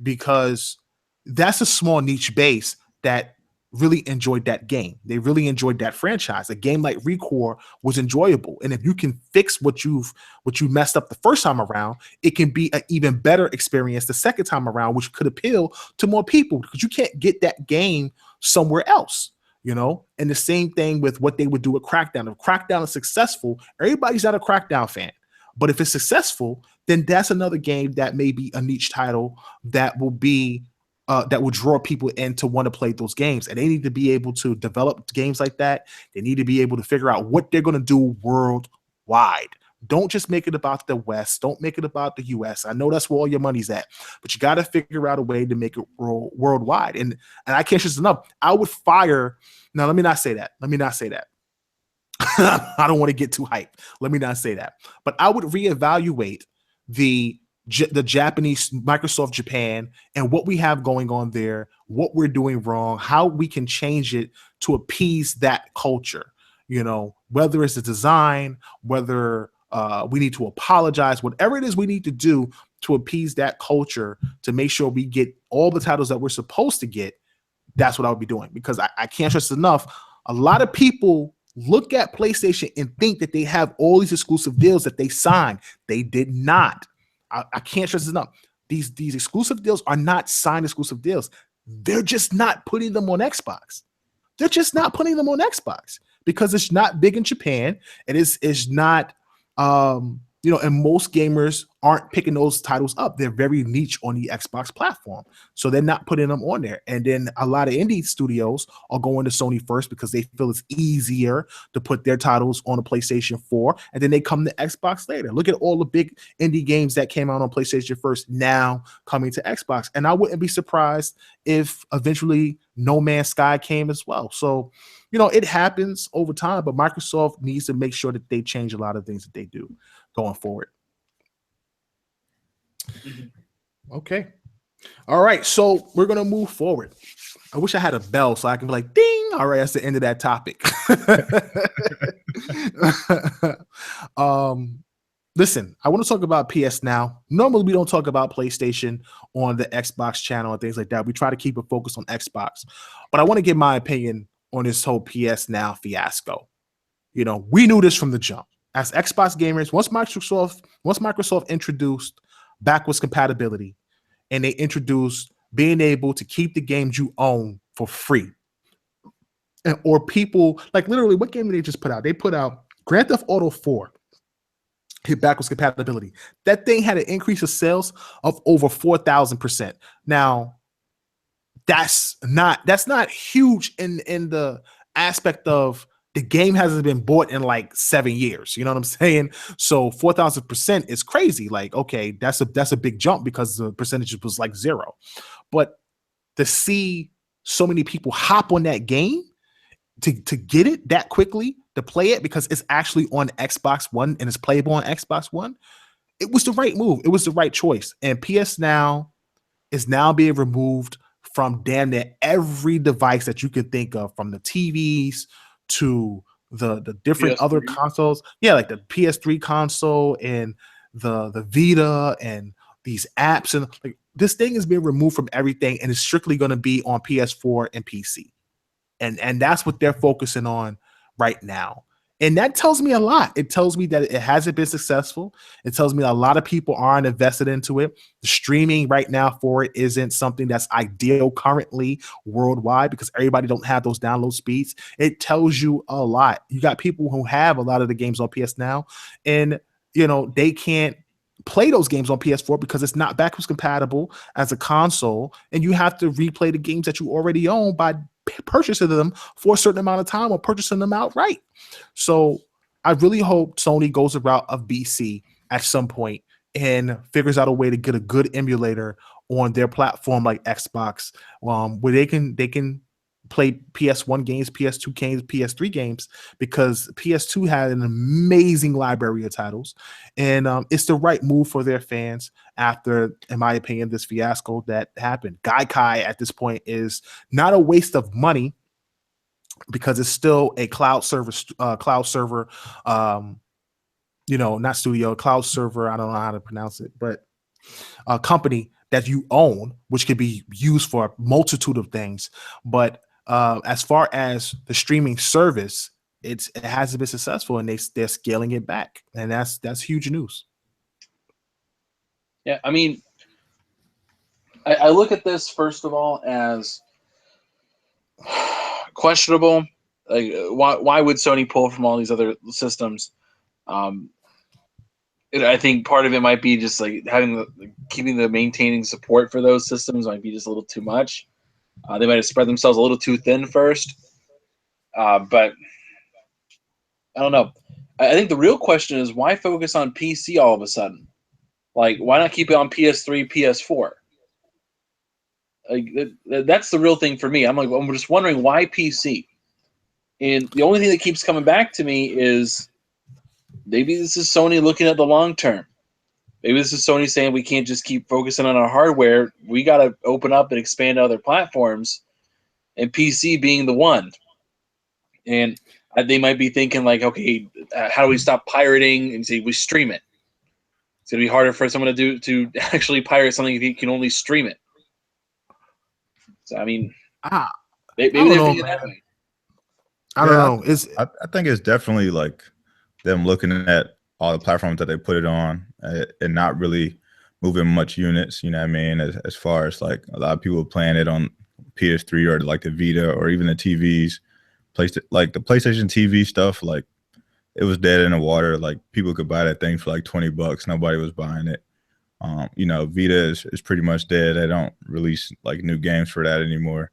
because that's a small niche base that really enjoyed that game. They really enjoyed that franchise. A game like ReCore was enjoyable. And if you can fix what you messed up the first time around, it can be an even better experience the second time around, which could appeal to more people because you can't get that game somewhere else. And the same thing with what they would do with Crackdown. If Crackdown is successful, everybody's not a Crackdown fan. But if it's successful, then that's another game that may be a niche title that will be that will draw people in to want to play those games. And they need to be able to develop games like that. They need to be able to figure out what they're going to do worldwide. Don't just make it about the West. Don't make it about the US. I know that's where all your money's at, but you got to figure out a way to make it worldwide. And I can't stress enough. I would fire. Now, let me not say that. I don't want to get too hyped. Let me not say that. But I would reevaluate the Japanese Microsoft Japan and what we have going on there, what we're doing wrong, how we can change it to appease that culture. Whether it's the design, whether we need to apologize, whatever it is we need to do to appease that culture to make sure we get all the titles that we're supposed to get. That's what I would be doing, because I can't stress enough. A lot of people look at PlayStation and think that they have all these exclusive deals that they signed. They did not. I can't stress this enough. These exclusive deals are not signed exclusive deals. They're just not putting them on Xbox. Because it's not big in Japan. It is not, and most gamers aren't picking those titles up. They're very niche on the Xbox platform. So they're not putting them on there. And then a lot of indie studios are going to Sony first because they feel it's easier to put their titles on a PlayStation 4. And then they come to Xbox later. Look at all the big indie games that came out on PlayStation first, now coming to Xbox. And I wouldn't be surprised if eventually No Man's Sky came as well. So, it happens over time, but Microsoft needs to make sure that they change a lot of things that they do going forward. Okay. All right. So we're going to move forward. I wish I had a bell so I can be like, ding. All right. That's the end of that topic. Listen, I want to talk about PSNow. Normally, we don't talk about PlayStation on the Xbox channel and things like that. We try to keep it focused on Xbox. But I want to give my opinion on this whole PSNow fiasco. We knew this from the jump. As Xbox gamers, once Microsoft introduced backwards compatibility and they introduced being able to keep the games you own for free, or people, like, literally, what game did they just put out? They put out Grand Theft Auto 4. Hit backwards compatibility. That thing had an increase of sales of over 4,000%. Now, that's not huge in the aspect of the game hasn't been bought in like 7 years. You know what I'm saying? So 4,000% is crazy. Like, okay, that's a big jump because the percentage was like 0. But to see so many people hop on that game to get it that quickly, to play it because it's actually on Xbox One and it's playable on Xbox One, it was the right move. It was the right choice. And PSNow is now being removed from damn near every device that you can think of, from the TVs to the different other PS3. consoles. Yeah, like the PS3 console and the Vita and these apps, and like this thing is being removed from everything and is strictly going to be on PS4 and PC. And that's what they're focusing on right now. And that tells me a lot. It tells me that it hasn't been successful. It tells me a lot of people aren't invested into it. The streaming right now for it isn't something that's ideal currently worldwide because everybody don't have those download speeds. It tells you a lot. You got people who have a lot of the games on PS Now, and they can't play those games on PS4 because it's not backwards compatible as a console, and you have to replay the games that you already own by purchasing them for a certain amount of time or purchasing them outright. So I really hope Sony goes the route of BC at some point and figures out a way to get a good emulator on their platform like Xbox, where they can play PS1 games, PS2 games, PS3 games, because PS2 had an amazing library of titles, and it's the right move for their fans after, in my opinion, this fiasco that happened. Gaikai at this point is not a waste of money because it's still a cloud server, not studio, cloud server. I don't know how to pronounce it, but a company that you own, which could be used for a multitude of things. But as far as the streaming service, it hasn't been successful, and they're scaling it back, and that's huge news. Yeah, I mean, I look at this first of all as questionable. Like, why would Sony pull from all these other systems? I think part of it might be just like keeping the maintaining support for those systems might be just a little too much. They might have spread themselves a little too thin first. But I don't know. I think the real question is, why focus on PC all of a sudden? Like, why not keep it on PS3, PS4? Like, that's the real thing for me. I'm just wondering, why PC? And the only thing that keeps coming back to me is maybe this is Sony looking at the long term. Maybe this is Sony saying we can't just keep focusing on our hardware. We got to open up and expand to other platforms, and PC being the one. And they might be thinking like, okay, how do we stop pirating and say we stream it? It's going to be harder for someone to actually pirate something if you can only stream it. So, I mean, maybe they're thinking that way. I don't know. I think it's definitely like them looking at all the platforms that they put it on and not really moving much units, you know what I mean? As far as like a lot of people playing it on PS3 or like the Vita or even the TVs, like the PlayStation TV stuff, like it was dead in the water. Like people could buy that thing for like $20. Nobody was buying it. Vita is pretty much dead. They don't release like new games for that anymore.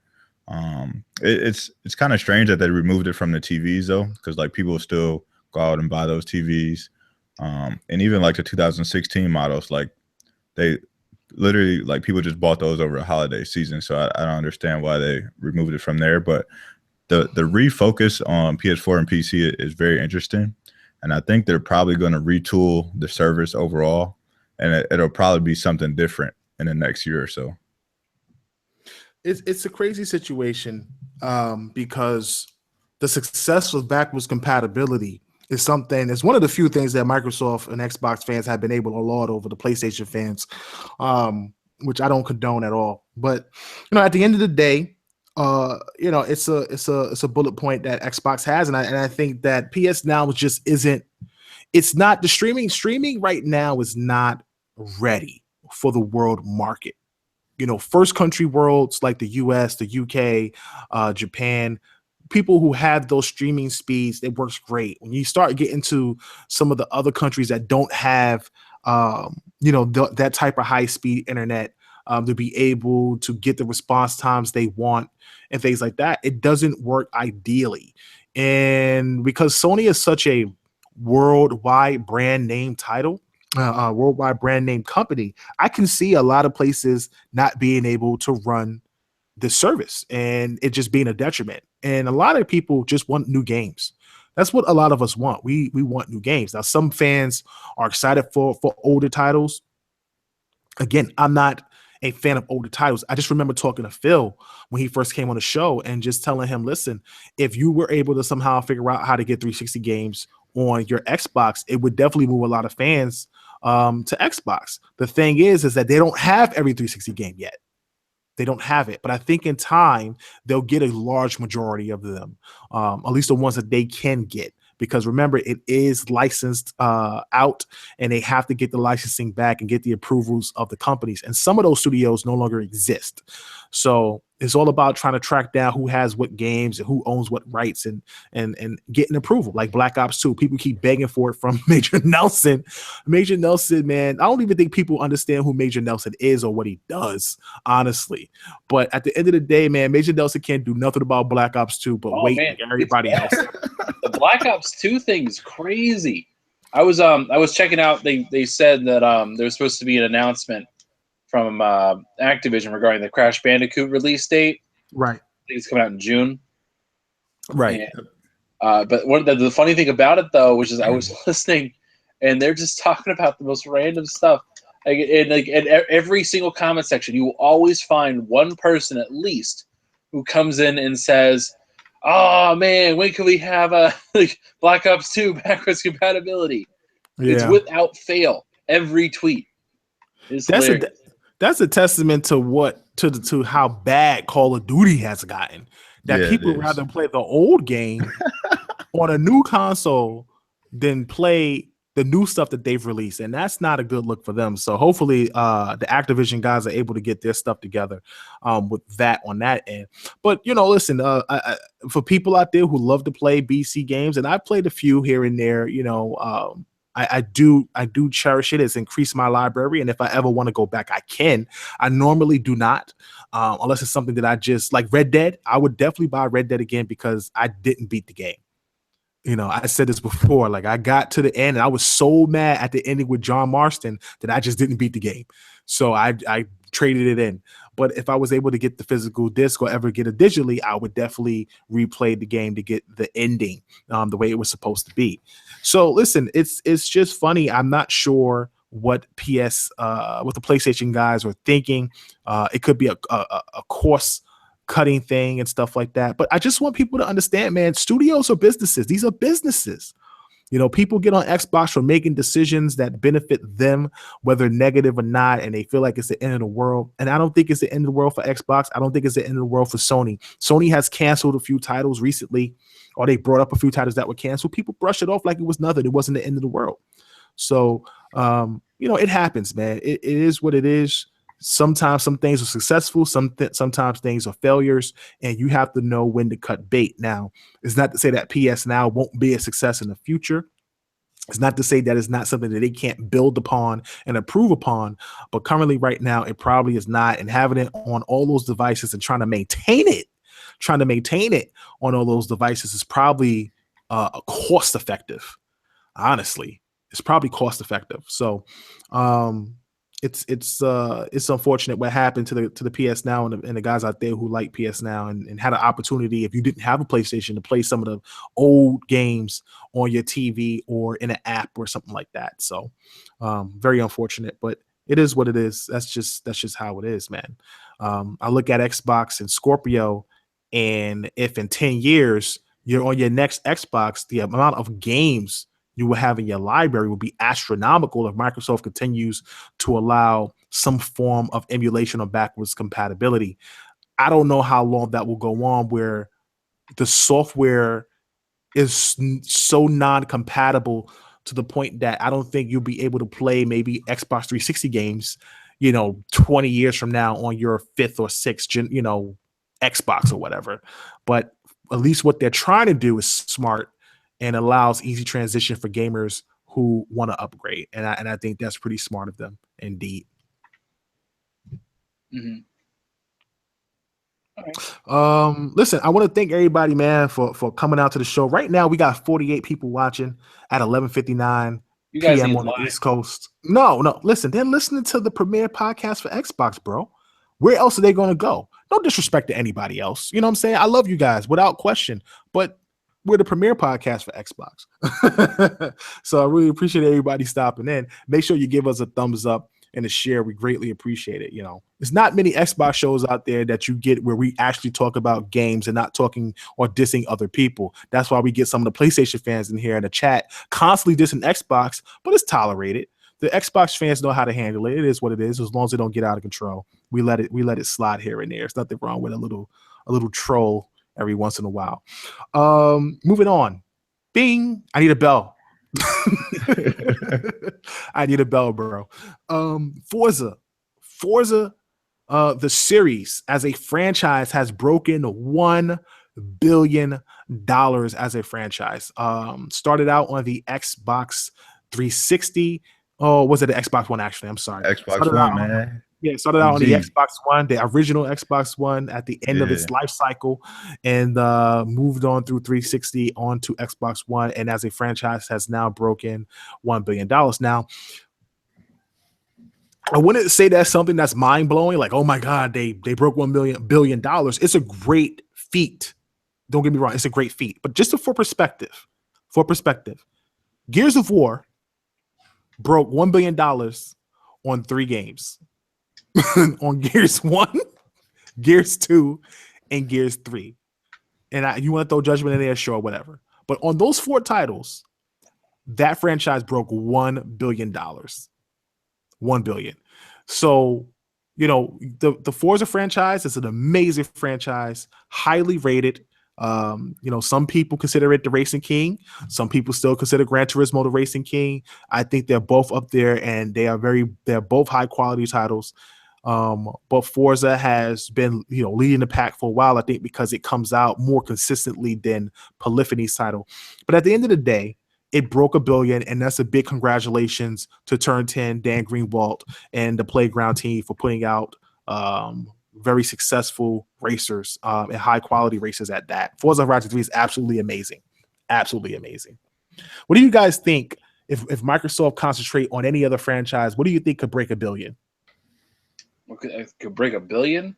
It's kind of strange that they removed it from the TVs though, because like people still go out and buy those TVs. And even like the 2016 models, like they literally like people just bought those over a holiday season. So I don't understand why they removed it from there. But the refocus on PS4 and PC is very interesting. And I think they're probably going to retool the service overall. And it'll probably be something different in the next year or so. It's a crazy situation because the success of backwards compatibility is something. It's one of the few things that Microsoft and Xbox fans have been able to lord over the PlayStation fans, which I don't condone at all. But at the end of the day, it's a bullet point that Xbox has, and I think that PS Now just isn't. It's not the streaming right now is not ready for the world market. First country worlds like the US, the UK, Japan, people who have those streaming speeds, it works great. When you start getting to some of the other countries that don't have, that type of high speed internet to be able to get the response times they want and things like that, it doesn't work ideally. And because Sony is such a worldwide brand name title, worldwide brand name company, I can see a lot of places not being able to run the service and it just being a detriment. And a lot of people just want new games. That's what a lot of us want. We want new games. Now, some fans are excited for older titles. Again, I'm not a fan of older titles. I just remember talking to Phil when he first came on the show and just telling him, listen, if you were able to somehow figure out how to get 360 games on your Xbox, it would definitely move a lot of fans to Xbox. The thing is that they don't have every 360 game yet. They don't have it, but I think in time they'll get a large majority of them, at least the ones that they can get. Because remember, it is licensed out, and they have to get the licensing back and get the approvals of the companies. And some of those studios no longer exist. So it's all about trying to track down who has what games and who owns what rights and getting approval. Like Black Ops 2, people keep begging for it from Major Nelson. Major Nelson, man, I don't even think people understand who Major Nelson is or what he does, honestly. But at the end of the day, man, Major Nelson can't do nothing about Black Ops 2, but wait, like everybody else. The Black Ops 2 thing is crazy. I was checking out. They said that there was supposed to be an announcement from Activision regarding the Crash Bandicoot release date. Right. I think it's coming out in June. Right. And, but the funny thing about it though, which is I was listening, and they're just talking about the most random stuff. In every single comment section, you will always find one person at least who comes in and says, "Oh man, when can we have a Black Ops 2 backwards compatibility?" Yeah. It's without fail every tweet. That's a testament to how bad Call of Duty has gotten. That people rather play the old game on a new console than play the new stuff that they've released, and that's not a good look for them. So hopefully the Activision guys are able to get their stuff together with that on that end. But listen, for people out there who love to play BC games, and I've played a few here and there, I do cherish it. It's increased my library, and if I ever want to go back, I can. I normally do not, unless it's something that I just like. Red Dead, I would definitely buy Red Dead again because I didn't beat the game. I said this before, like I got to the end and I was so mad at the ending with John Marston that I just didn't beat the game. So I traded it in. But if I was able to get the physical disc or ever get it digitally, I would definitely replay the game to get the ending the way it was supposed to be. So listen, it's just funny. I'm not sure what the PlayStation guys are thinking. It could be a course cutting thing and stuff like that. But I just want people to understand, man, studios are businesses. These are businesses. People get on Xbox for making decisions that benefit them, whether negative or not, and they feel like it's the end of the world. And I don't think it's the end of the world for Xbox. I don't think it's the end of the world for Sony. Sony has canceled a few titles recently, or they brought up a few titles that were canceled. People brush it off like it was nothing. It wasn't the end of the world. So, it happens, man. It is what it is. Sometimes some things are successful, sometimes things are failures, and you have to know when to cut bait. Now, it's not to say that PSNow won't be a success in the future. It's not to say that it's not something that they can't build upon and improve upon, but currently right now it probably is not, and having it on all those devices and trying to maintain it on all those devices is probably cost effective. Honestly, it's probably cost effective. So, it's unfortunate what happened to the PSNow and the guys out there who like PSNow and had an opportunity, if you didn't have a PlayStation, to play some of the old games on your TV or in an app or something like that. So very unfortunate, but it is what it is. That's just how it is, man. I look at Xbox and Scorpio, and if in 10 years you're on your next Xbox, the amount of games you will have in your library will be astronomical if Microsoft continues to allow some form of emulation or backwards compatibility. I don't know how long that will go on, where the software is so non-compatible to the point that I don't think you'll be able to play maybe Xbox 360 games, 20 years from now on your fifth or sixth Xbox or whatever. But at least what they're trying to do is smart and allows easy transition for gamers who want to upgrade. And I think that's pretty smart of them indeed. Mm-hmm. All right. Listen, I want to thank everybody, man, for coming out to the show. Right now, we got 48 people watching at 11:59 p.m. on the East Coast. No, listen, they're listening to the premiere podcast for Xbox, bro. Where else are they going to go? No disrespect to anybody else. You know what I'm saying? I love you guys without question, but we're the premier podcast for Xbox. So I really appreciate everybody stopping in. Make sure you give us a thumbs up and the share. We greatly appreciate it. You know, there's not many Xbox shows out there that you get where we actually talk about games and not talking or dissing other people. That's why we get some of the PlayStation fans in here in the chat constantly dissing Xbox, but it's tolerated. The Xbox fans know how to handle it. It is what it is. As long as they don't get out of control, we let it slide here and there. There's nothing wrong with a little troll every once in a while. Moving on. Bing. I need a bell. I need a bell, bro. Forza, the series as a franchise has broken $1 billion as a franchise. Started out on the Xbox 360. Oh, was it the Xbox One? Actually, I'm sorry. Xbox One, man. Yeah, it started out on the Xbox One, the original Xbox One at the end of its life cycle, and moved on through 360 onto Xbox One, and as a franchise has now broken $1 billion. Now, I wouldn't say that's something that's mind-blowing, like, oh my God, they broke $1 billion. It's a great feat. Don't get me wrong, it's a great feat. But just for perspective, Gears of War broke $1 billion on 3 games. On Gears 1, Gears 2, and Gears 3. And you want to throw Judgment in there, sure, whatever. But on those 4 titles, that franchise broke $1 billion. $1 billion. So, you know, the Forza franchise is an amazing franchise, highly rated. You know, some people consider it the Racing King. Some people still consider Gran Turismo the Racing King. I think they're both up there, and they're both high quality titles. But Forza has been, you know, leading the pack for a while, I think, because it comes out more consistently than Polyphony's title. But at the end of the day, it broke $1 billion, and that's a big congratulations to Turn 10, Dan Greenwald, and the Playground team for putting out very successful racers and high quality racers at that. Forza Horizon 3 is absolutely amazing. Absolutely amazing. What do you guys think if Microsoft concentrate on any other franchise? What do you think could break $1 billion? Could break $1 billion?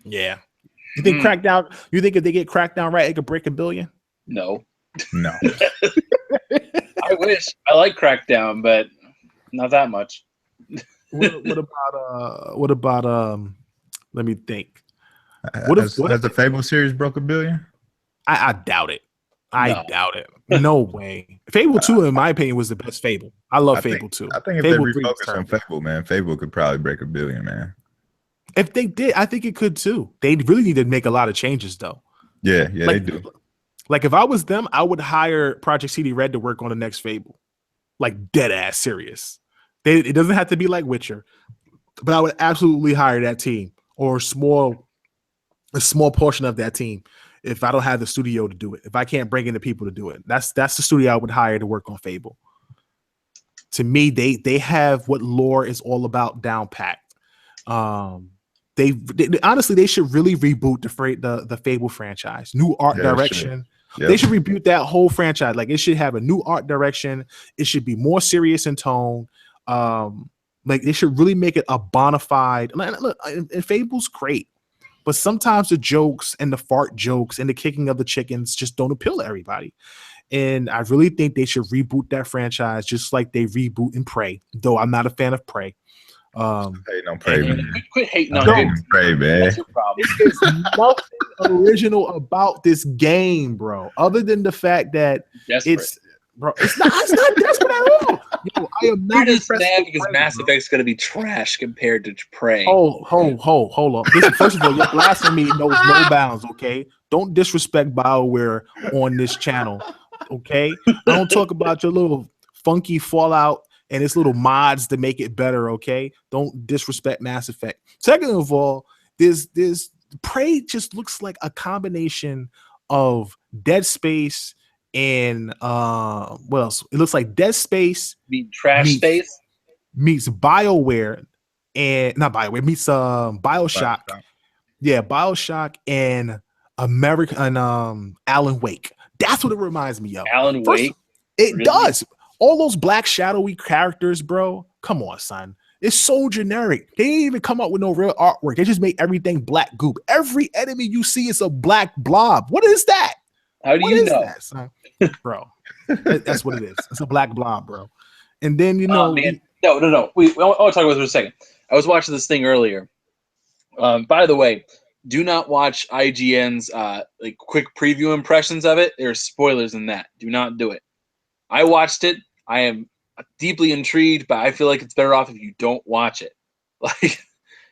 Yeah. You think Crackdown? You think if they get Crackdown right, it could break $1 billion? No. I wish. I like Crackdown, but not that much. What about let me think. Has the Fable series broke $1 billion? I doubt it. I doubt it. No way. Fable 2, in my opinion, was the best Fable. I love Fable 2. I think if Fable they refocus on Fable, man, Fable could probably break $1 billion, man. If they did, I think it could too. They really need to make a lot of changes, though. Yeah, they do. Like, if I was them, I would hire Project CD Red to work on the next Fable. Like, dead ass serious. It doesn't have to be like Witcher, but I would absolutely hire that team, or a small portion of that team, if I don't have the studio to do it. If I can't bring in the people to do it, that's the studio I would hire to work on Fable. To me, they have what lore is all about down packed. They honestly, they should really reboot the Fable franchise. New art direction. Yep. They should reboot that whole franchise. Like, it should have a new art direction. It should be more serious in tone. Like, they should really make it a bona fide. Look, and Fable's great, but sometimes the jokes and the fart jokes and the kicking of the chickens just don't appeal to everybody. And I really think they should reboot that franchise just like they reboot and Prey, though I'm not a fan of Prey. Hating on Prey, man. Quit hating on Prey, man. That's your problem. There's nothing original about this game, bro, other than the fact that it's not desperate at all. Yo, I am not impressed because Mass Effect's going to be trash compared to Prey. Hold on. First of all, your blasphemy knows no bounds, okay? Don't disrespect BioWare on this channel, okay? I don't talk about your little funky Fallout and its little mods to make it better, okay? Don't disrespect Mass Effect. Second of all, this Prey just looks like a combination of Dead Space and what else? It looks like Dead Space Space meets BioWare, and not BioWare meets BioShock. Yeah, BioShock and American Alan Wake. That's what it reminds me of. Alan Wake. It does. All those black shadowy characters, bro. Come on, son. It's so generic. They didn't even come up with no real artwork. They just make everything black goop. Every enemy you see is a black blob. What is that? How do you know? That, son? Bro, that's what it is. It's a black blob, bro. And then, you know, No. I'll talk about this for a second. I was watching this thing earlier. By the way, do not watch IGN's like quick preview impressions of it. There are spoilers in that. Do not do it. I watched it. I am deeply intrigued, but I feel like it's better off if you don't watch it. Like,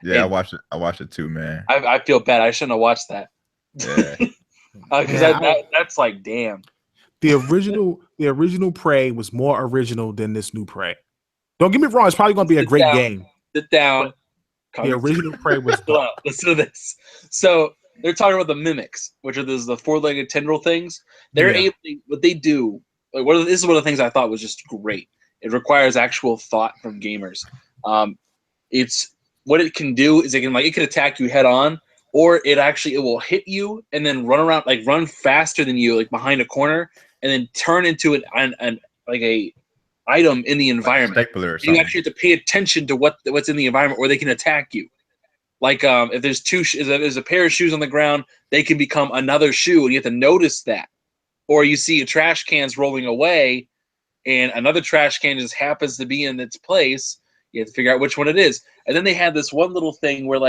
Yeah, I watched it too, man. I feel bad. I shouldn't have watched that. Yeah. Because that's like, damn. The original Prey was more original than this new Prey. Don't get me wrong; it's probably going to be a great game. Sit down. The original Prey was dope. Listen to this. So they're talking about the mimics, which are the four-legged tendril things. They're able. What they do. Like, this is one of the things I thought was just great. It requires actual thought from gamers. It's what it can do is it can attack you head on, or it will hit you and then run faster than you, like behind a corner, and then turn into an item in the environment. Like stapler or something. You actually have to pay attention to what's in the environment, or they can attack you. Like if there's a pair of shoes on the ground, they can become another shoe, and you have to notice that. Or you see a trash can's rolling away, and another trash can just happens to be in its place. You have to figure out which one it is. And then they had this one little thing where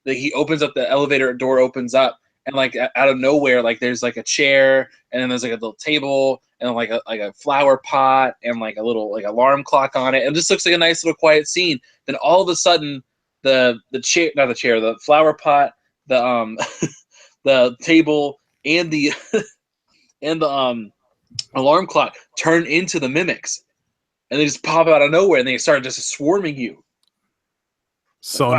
he opens up, the elevator door opens up, and like out of nowhere, like there's like a chair, and then there's like a little table, and like a flower pot, and like a little like alarm clock on it, and it just looks like a nice little quiet scene. Then all of a sudden, the flower pot, the the table, and the alarm clock turn into the mimics, and they just pop out of nowhere, and they start just swarming you. So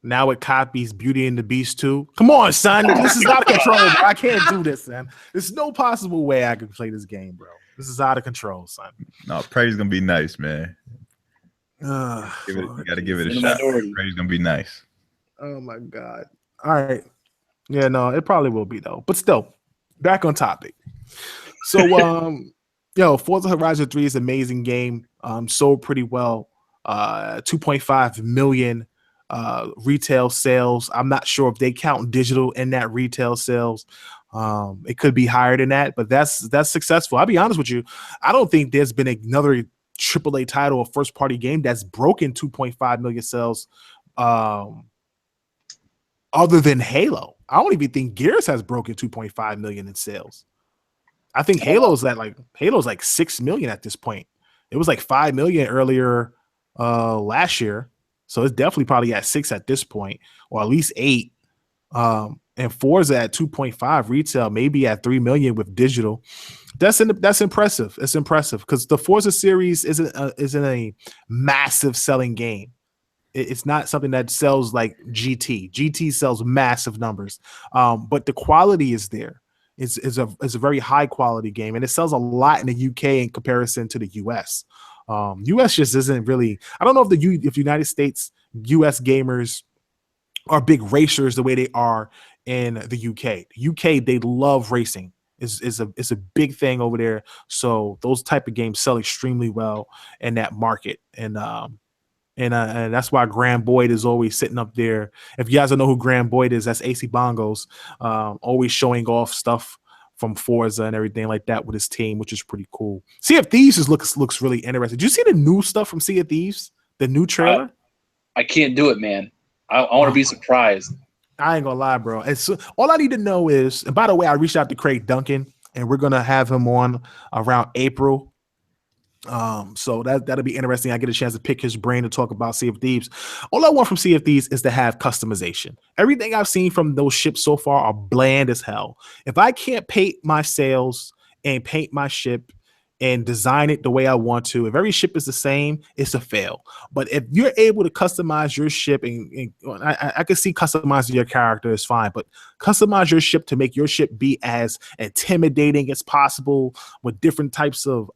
now it copies Beauty and the Beast too. Come on, son. This is out of control, bro. I can't do this, man. There's no possible way I could play this game, bro. This is out of control, son. No, Prey's gonna be nice, man. You gotta give it a shot. Prey's gonna be nice. Oh my god. All right. Yeah, no, it probably will be though. But still, back on topic. So Forza Horizon 3 is an amazing game. Sold pretty well. 2.5 million retail sales. I'm not sure if they count digital in that retail sales. It could be higher than that, but that's successful. I'll be honest with you. I don't think there's been another AAA title or first party game that's broken 2.5 million sales other than Halo. I don't even think Gears has broken 2.5 million in sales. I think Halo's like 6 million at this point. It was like 5 million earlier last year. So it's definitely probably at 6 at this point, or at least 8. And Forza at 2.5 retail, maybe at 3 million with digital. That's impressive. It's impressive because the Forza series isn't a massive selling game. It's not something that sells like GT. GT sells massive numbers, but the quality is there. It's a very high quality game, and it sells a lot in the UK in comparison to the US. US just isn't really. I don't know if United States US gamers are big racers the way they are in the UK. The UK, they love racing. Is a big thing over there. So those type of games sell extremely well in that market, and that's why Graham Boyd is always sitting up there. If you guys don't know who Graham Boyd is, that's AC Bongos, always showing off stuff from Forza and everything like that with his team, which is pretty cool. Sea of Thieves just looks really interesting. Did you see the new stuff from Sea of Thieves? The new trailer? I can't do it, man. I want to be surprised. I ain't gonna lie, bro. It's all I need to know is, and by the way, I reached out to Craig Duncan, and we're gonna have him on around April. So that'll be interesting. I get a chance to pick his brain to talk about Sea of Thieves. All I want from Sea of Thieves is to have customization. Everything I've seen from those ships so far are bland as hell. If I can't paint my sails and paint my ship and design it the way I want to, if every ship is the same, it's a fail. But if you're able to customize your ship, and I can see customizing your character is fine, but customize your ship to make your ship be as intimidating as possible with different types of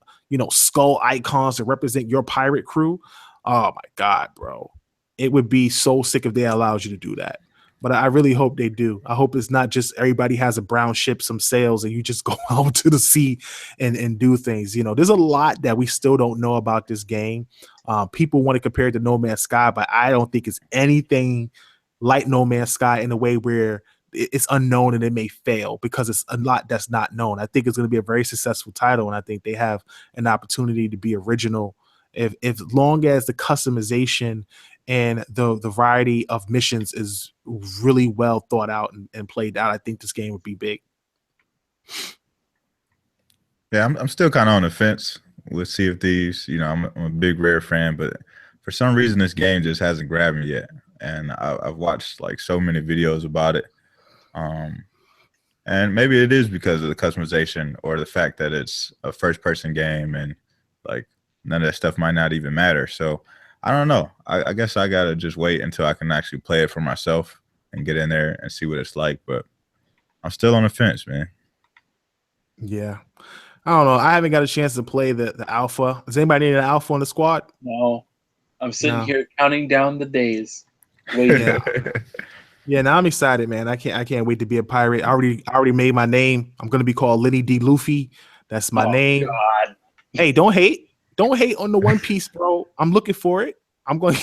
skull icons to represent your pirate crew. Oh my God, bro. It would be so sick if they allowed you to do that. But I really hope they do. I hope it's not just everybody has a brown ship, some sails, and you just go out to the sea and do things. There's a lot that we still don't know about this game. People want to compare it to No Man's Sky, but I don't think it's anything like No Man's Sky in a way where it's unknown and it may fail because it's a lot that's not known. I think it's going to be a very successful title, and I think they have an opportunity to be original if as long as the customization and the variety of missions is really well thought out and played out, I think this game would be big. Yeah, I'm still kind of on the fence with Sea of Thieves. You know, I'm a big Rare fan, but for some reason this game just hasn't grabbed me yet. And I've watched like so many videos about it. And maybe it is because of the customization or the fact that it's a first-person game and like none of that stuff might not even matter. So I don't know. I guess I gotta just wait until I can actually play it for myself and get in there and see what it's like. But I'm still on the fence, man. Yeah. I don't know. I haven't got a chance to play the alpha. Does anybody need an alpha on the squad? No, I'm sitting No. here counting down the days. Waiting. Yeah. Yeah, now I'm excited, man. I can't wait to be a pirate. I already made my name. I'm gonna be called Lenny D. Luffy. That's my name. God. Hey, don't hate. Don't hate on the One Piece, bro. I'm looking for it. I'm going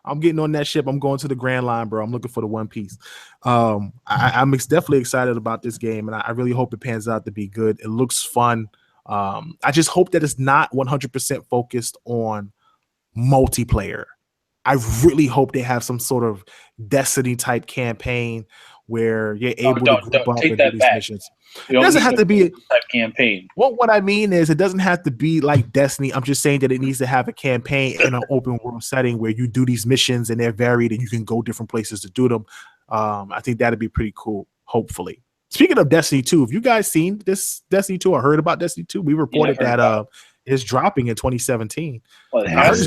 I'm getting on that ship. I'm going to the Grand Line, bro. I'm looking for the One Piece. I'm definitely excited about this game, and I really hope it pans out to be good. It looks fun. I just hope that it's not 100% focused on multiplayer. I really hope they have some sort of Destiny type campaign where you're able to group up take and do that these back. missions. It doesn't have to be a type campaign. what I mean is it doesn't have to be like Destiny. I'm just saying that it needs to have a campaign in an open world setting where you do these missions and they're varied and you can go different places to do them. I think that'd be pretty cool, hopefully. Speaking of Destiny 2, have you guys seen this Destiny 2 or heard about Destiny 2? We reported that it's dropping in 2017. Well, it has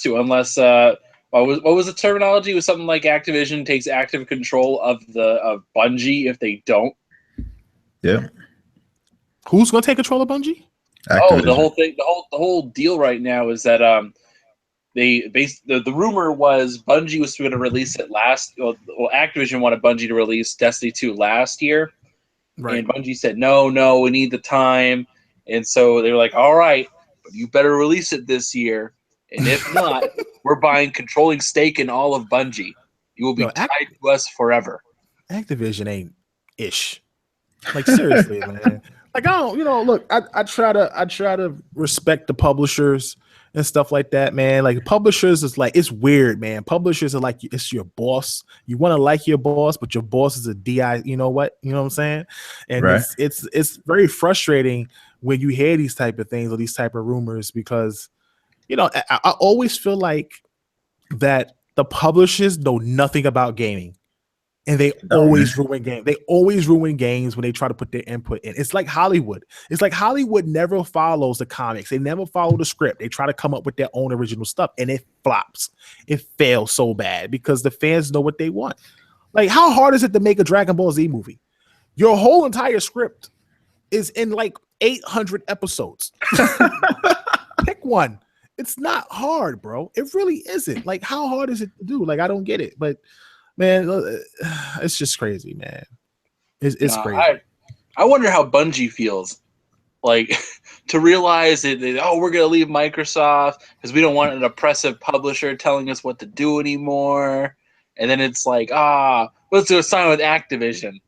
to, unless what was the terminology? It was something like Activision takes active control of Bungie if they don't. Yeah. Who's gonna take control of Bungie? Activision. Oh, the whole thing, the whole deal right now is that the rumor was Bungie was going to release it Activision wanted Bungie to release Destiny 2 last year, right. And Bungie said no, we need the time, and so they were like, all right, but you better release it this year, and if not, we're buying controlling stake in all of Bungie. You will be tied to us forever. Activision ain't ish. Like seriously, man. Like I don't, look, I try to respect the publishers and stuff like that, man. Like publishers is like, it's weird, man. Publishers are like, it's your boss. You want to like your boss, but your boss is a DI. You know what? You know what I'm saying? And right. it's very frustrating when you hear these type of things or these type of rumors because, I always feel like that the publishers know nothing about gaming. And they always ruin games. They always ruin games when they try to put their input in. It's like Hollywood. It's like Hollywood never follows the comics. They never follow the script. They try to come up with their own original stuff, and it flops. It fails so bad because the fans know what they want. Like, how hard is it to make a Dragon Ball Z movie? Your whole entire script is in like 800 episodes. Pick one. It's not hard, bro. It really isn't. Like, how hard is it to do? Like, I don't get it, but. Man, it's just crazy, man. It's crazy. I wonder how Bungie feels, like to realize that we're gonna leave Microsoft because we don't want an oppressive publisher telling us what to do anymore. And then it's like, let's do a sign with Activision.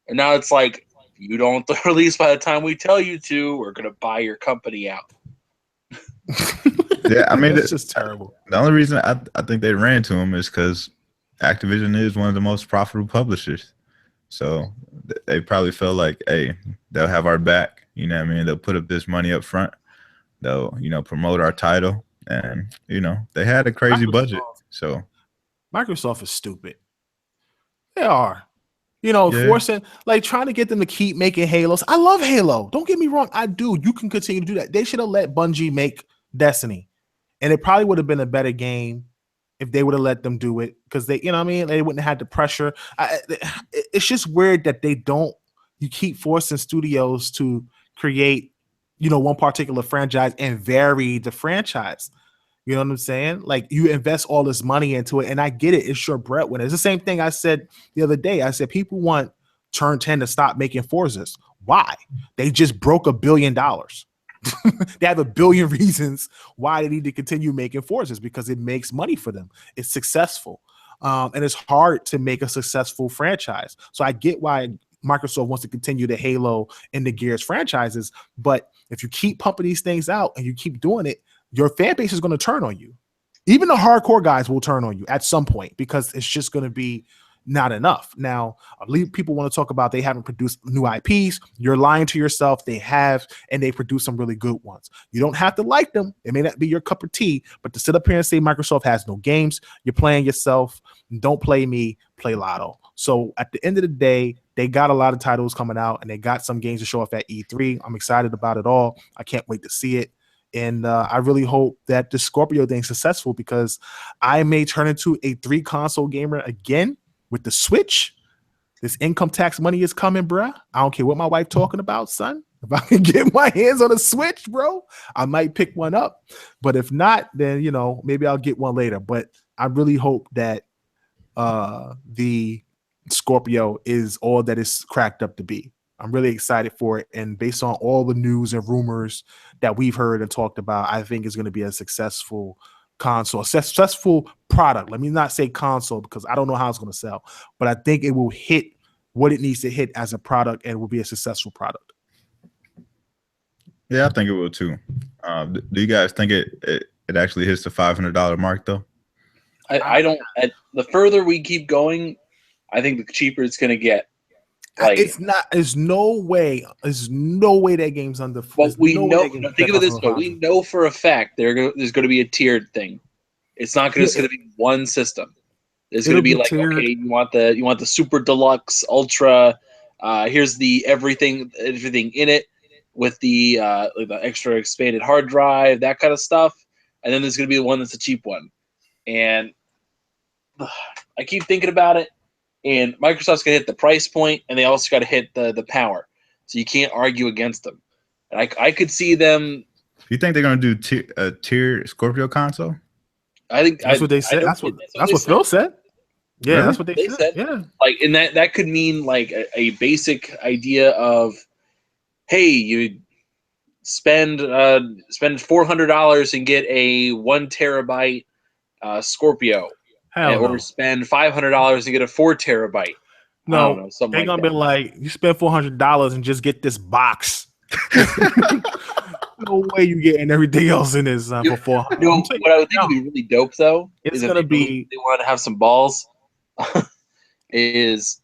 And now it's like, you don't release by the time we tell you to, we're gonna buy your company out. Yeah, I mean, it's just terrible. The only reason I think they ran to him is because Activision is one of the most profitable publishers. So they probably feel like, hey, they'll have our back. You know what I mean? They'll put up this money up front. They'll, promote our title. And, they had a crazy budget. So Microsoft is stupid. They are. Forcing, like trying to get them to keep making Halos. I love Halo. Don't get me wrong. I do. You can continue to do that. They should have let Bungie make Destiny. And it probably would have been a better game if they would have let them do it, because they, they wouldn't have had the pressure. It's just weird that you keep forcing studios to create, one particular franchise and vary the franchise. You know what I'm saying? Like you invest all this money into it, and I get it. It's your breadwinner. It's the same thing I said the other day. I said people want Turn 10 to stop making Forzas. Why? They just broke $1 billion. They have 1 billion reasons why they need to continue making Forzas because it makes money for them. It's successful. And it's hard to make a successful franchise. So I get why Microsoft wants to continue the Halo and the Gears franchises. But if you keep pumping these things out and you keep doing it, your fan base is going to turn on you. Even the hardcore guys will turn on you at some point because it's just going to be not enough. Now, I believe people want to talk about they haven't produced new IPs. You're lying to yourself. They have, and they produce some really good ones. You don't have to like them. It may not be your cup of tea, but to sit up here and say Microsoft has no games, you're playing yourself. Don't play me, play Lotto. So at the end of the day, they got a lot of titles coming out, and they got some games to show off at E3. I'm excited about it all. I can't wait to see it. And I really hope that the Scorpio thing is successful because I may turn into a 3-console gamer again with the Switch. This income tax money is coming, bruh. I don't care what my wife talking about, son. If I can get my hands on a Switch, bro, I might pick one up. But if not, then, maybe I'll get one later. But I really hope that the Scorpio is all that it's cracked up to be. I'm really excited for it. And based on all the news and rumors that we've heard and talked about, I think it's going to be a successful console, a successful product. Let me not say console because I don't know how it's going to sell, but I think it will hit what it needs to hit as a product and it will be a successful product. Yeah, I think it will too. Do you guys think it actually hits the $500 mark though? I don't. The further we keep going, I think the cheaper it's going to get. Like, it's not. There's no way. There's no way that game's under. Well, we know. Think of it this way: we know for a fact there's going to be a tiered thing. It's not just going to be one system. There's going to be like, tiered. Okay, you want the super deluxe, ultra. Here's the everything in it with the extra expanded hard drive, that kind of stuff. And then there's going to be the one that's a cheap one. And I keep thinking about it. And Microsoft's going to hit the price point, and they also got to hit the power. So you can't argue against them. And I could see them. You think they're going to do a tier Scorpio console? I think that's what they said. That's what Phil said. Yeah, really? That's what they said. Yeah, like, and that could mean like a basic idea of, hey, you spend $400 and get a 1 terabyte Scorpio. Or spend $500 to get a 4 terabyte. No, they're gonna be like, you spend $400 and just get this box. No way you getting everything else in this for $400. What I would think would be really dope though is gonna be they want to have some balls. Is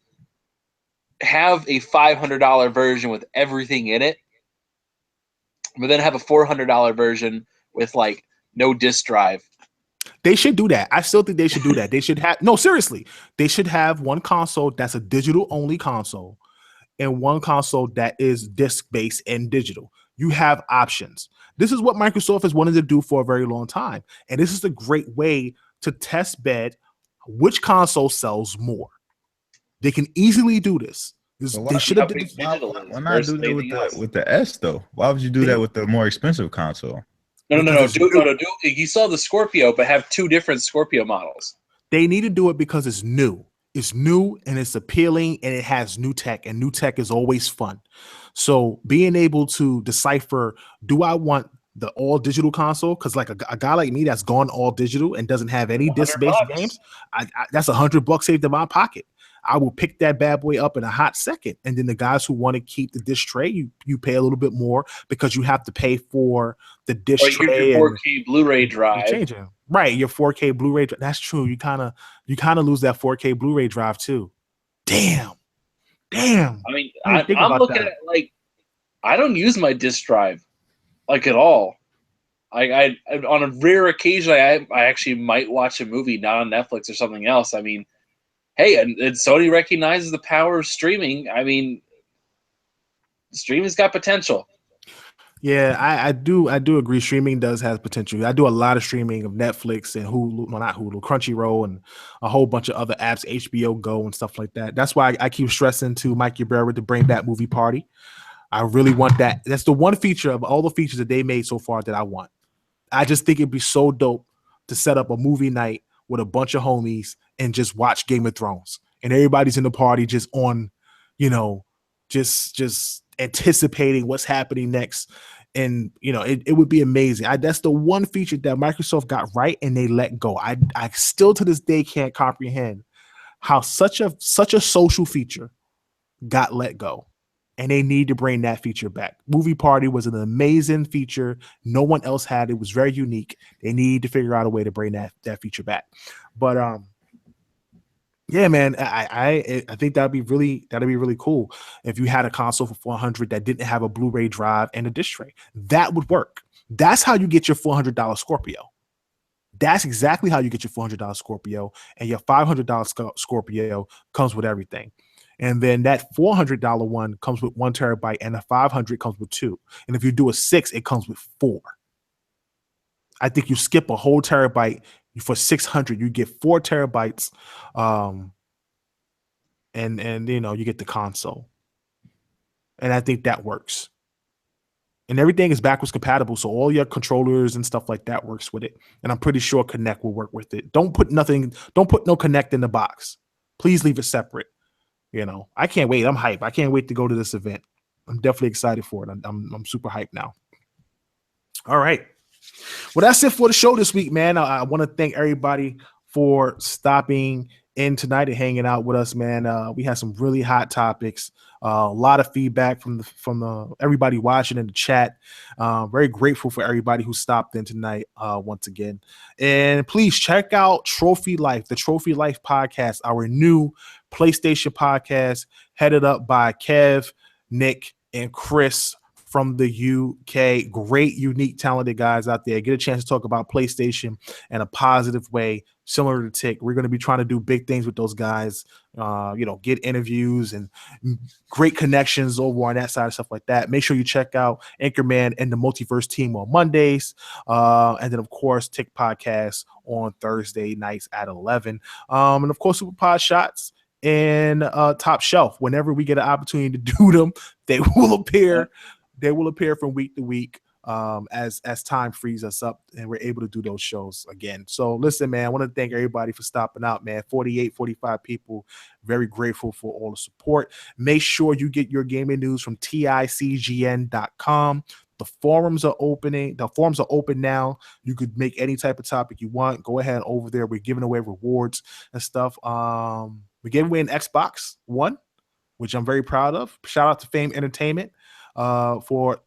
have a $500 version with everything in it, but then have a $400 version with like no disk drive. They should do that. I still think they should do that. They should have seriously. They should have one console that's a digital only console and one console that is disc based and digital. You have options. This is what Microsoft has wanted to do for a very long time. And this is a great way to test bed which console sells more. They can easily do this. They should have did this. Why not do that with the S though? Why would you do that with the more expensive console? No. You saw the Scorpio, but have 2 different Scorpio models. They need to do it because it's new. It's new and it's appealing and it has new tech, and new tech is always fun. So being able to decipher, do I want the all digital console? Because like a guy like me that's gone all digital and doesn't have any disc-based games, that's $100 saved in my pocket. I will pick that bad boy up in a hot second. And then the guys who want to keep the disc tray, you pay a little bit more because you have to pay for the disc tray. Your 4K Blu-ray drive. Right, your 4K Blu-ray. That's true. You kind of lose that 4K Blu-ray drive too. Damn. I mean, I'm looking at it like I don't use my disc drive like at all. I on a rare occasion I actually might watch a movie not on Netflix or something else. I mean, hey, and Sony recognizes the power of streaming. I mean, streaming's got potential. Yeah, I do agree. Streaming does have potential. I do a lot of streaming of Netflix and Hulu, well, not Hulu, Crunchyroll, and a whole bunch of other apps, HBO Go and stuff like that. That's why I keep stressing to Mike Ybarra to bring back Movie Party. I really want that. That's the one feature of all the features that they made so far that I want. I just think it'd be so dope to set up a movie night with a bunch of homies and just watch Game of Thrones. And everybody's in the party just on, just anticipating what's happening next. And, it would be amazing. That's the one feature that Microsoft got right and they let go. I still to this day can't comprehend how such a social feature got let go. And they need to bring that feature back. Movie Party was an amazing feature. No one else had it. It was very unique. They need to figure out a way to bring that feature back. But yeah, man, I think that'd be really cool if you had a console for $400 that didn't have a Blu-ray drive and a disc tray. That would work. That's how you get your $400 Scorpio. That's exactly how you get your $400 Scorpio, and your $500 Scorpio comes with everything. And then that $400 one comes with 1 terabyte, and the 500 comes with 2. And if you do a 6, it comes with 4. I think you skip a whole terabyte for 600. You get 4 terabytes, and you get the console. And I think that works. And everything is backwards compatible, so all your controllers and stuff like that works with it. And I'm pretty sure Connect will work with it. Don't put no Connect in the box. Please leave it separate. I can't wait. I'm hyped. I can't wait to go to this event. I'm definitely excited for it. I'm super hyped now. All right. Well, that's it for the show this week, man. I want to thank everybody for stopping in tonight and hanging out with us, man. We had some really hot topics, a lot of feedback from everybody watching in the chat. Very grateful for everybody who stopped in tonight once again. And please check out Trophy Life, the Trophy Life podcast, our new PlayStation podcast headed up by Kev, Nick, and Chris from the UK. Great, unique, talented guys out there. Get a chance to talk about PlayStation in a positive way, similar to Tick. We're going to be trying to do big things with those guys, get interviews and great connections over on that side of stuff like that. Make sure you check out Anchorman and the Multiverse team on Mondays. And then, of course, Tick Podcast on Thursday nights at 11. And, of course, Super Pod Shots and Top Shelf. Whenever we get an opportunity to do them, they will appear. They will appear from week to week as time frees us up and we're able to do those shows again. So listen, man, I want to thank everybody for stopping out, man. 45 people. Very grateful for all the support. Make sure you get your gaming news from ticgn.com. The forums are opening. The forums are open now. You could make any type of topic you want. Go ahead over there. We're giving away rewards and stuff. We gave away an Xbox One, which I'm very proud of. Shout out to Fame Entertainment for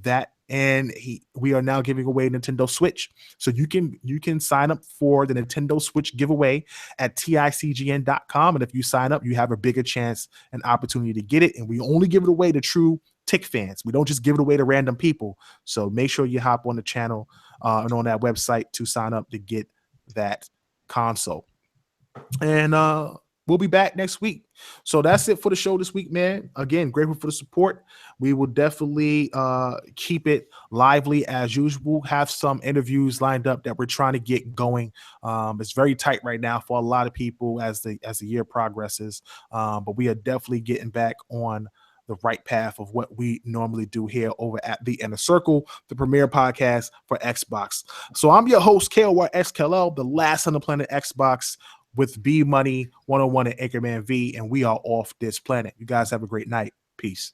that. And we are now giving away a Nintendo Switch. So you can sign up for the Nintendo Switch giveaway at ticgn.com. And if you sign up, you have a bigger chance and opportunity to get it. And we only give it away to true Tick fans. We don't just give it away to random people. So make sure you hop on the channel and on that website to sign up to get that console. And we'll be back next week. So that's it for the show this week, man. Again, grateful for the support. We will definitely keep it lively as usual. Have some interviews lined up that we're trying to get going. It's very tight right now for a lot of people as the year progresses. But we are definitely getting back on the right path of what we normally do here over at the Inner Circle, the premier podcast for Xbox. So I'm your host, KORXKLL, the last on the planet Xbox, with B Money 101 and Anchorman V, and we are off this planet. You guys have a great night. Peace.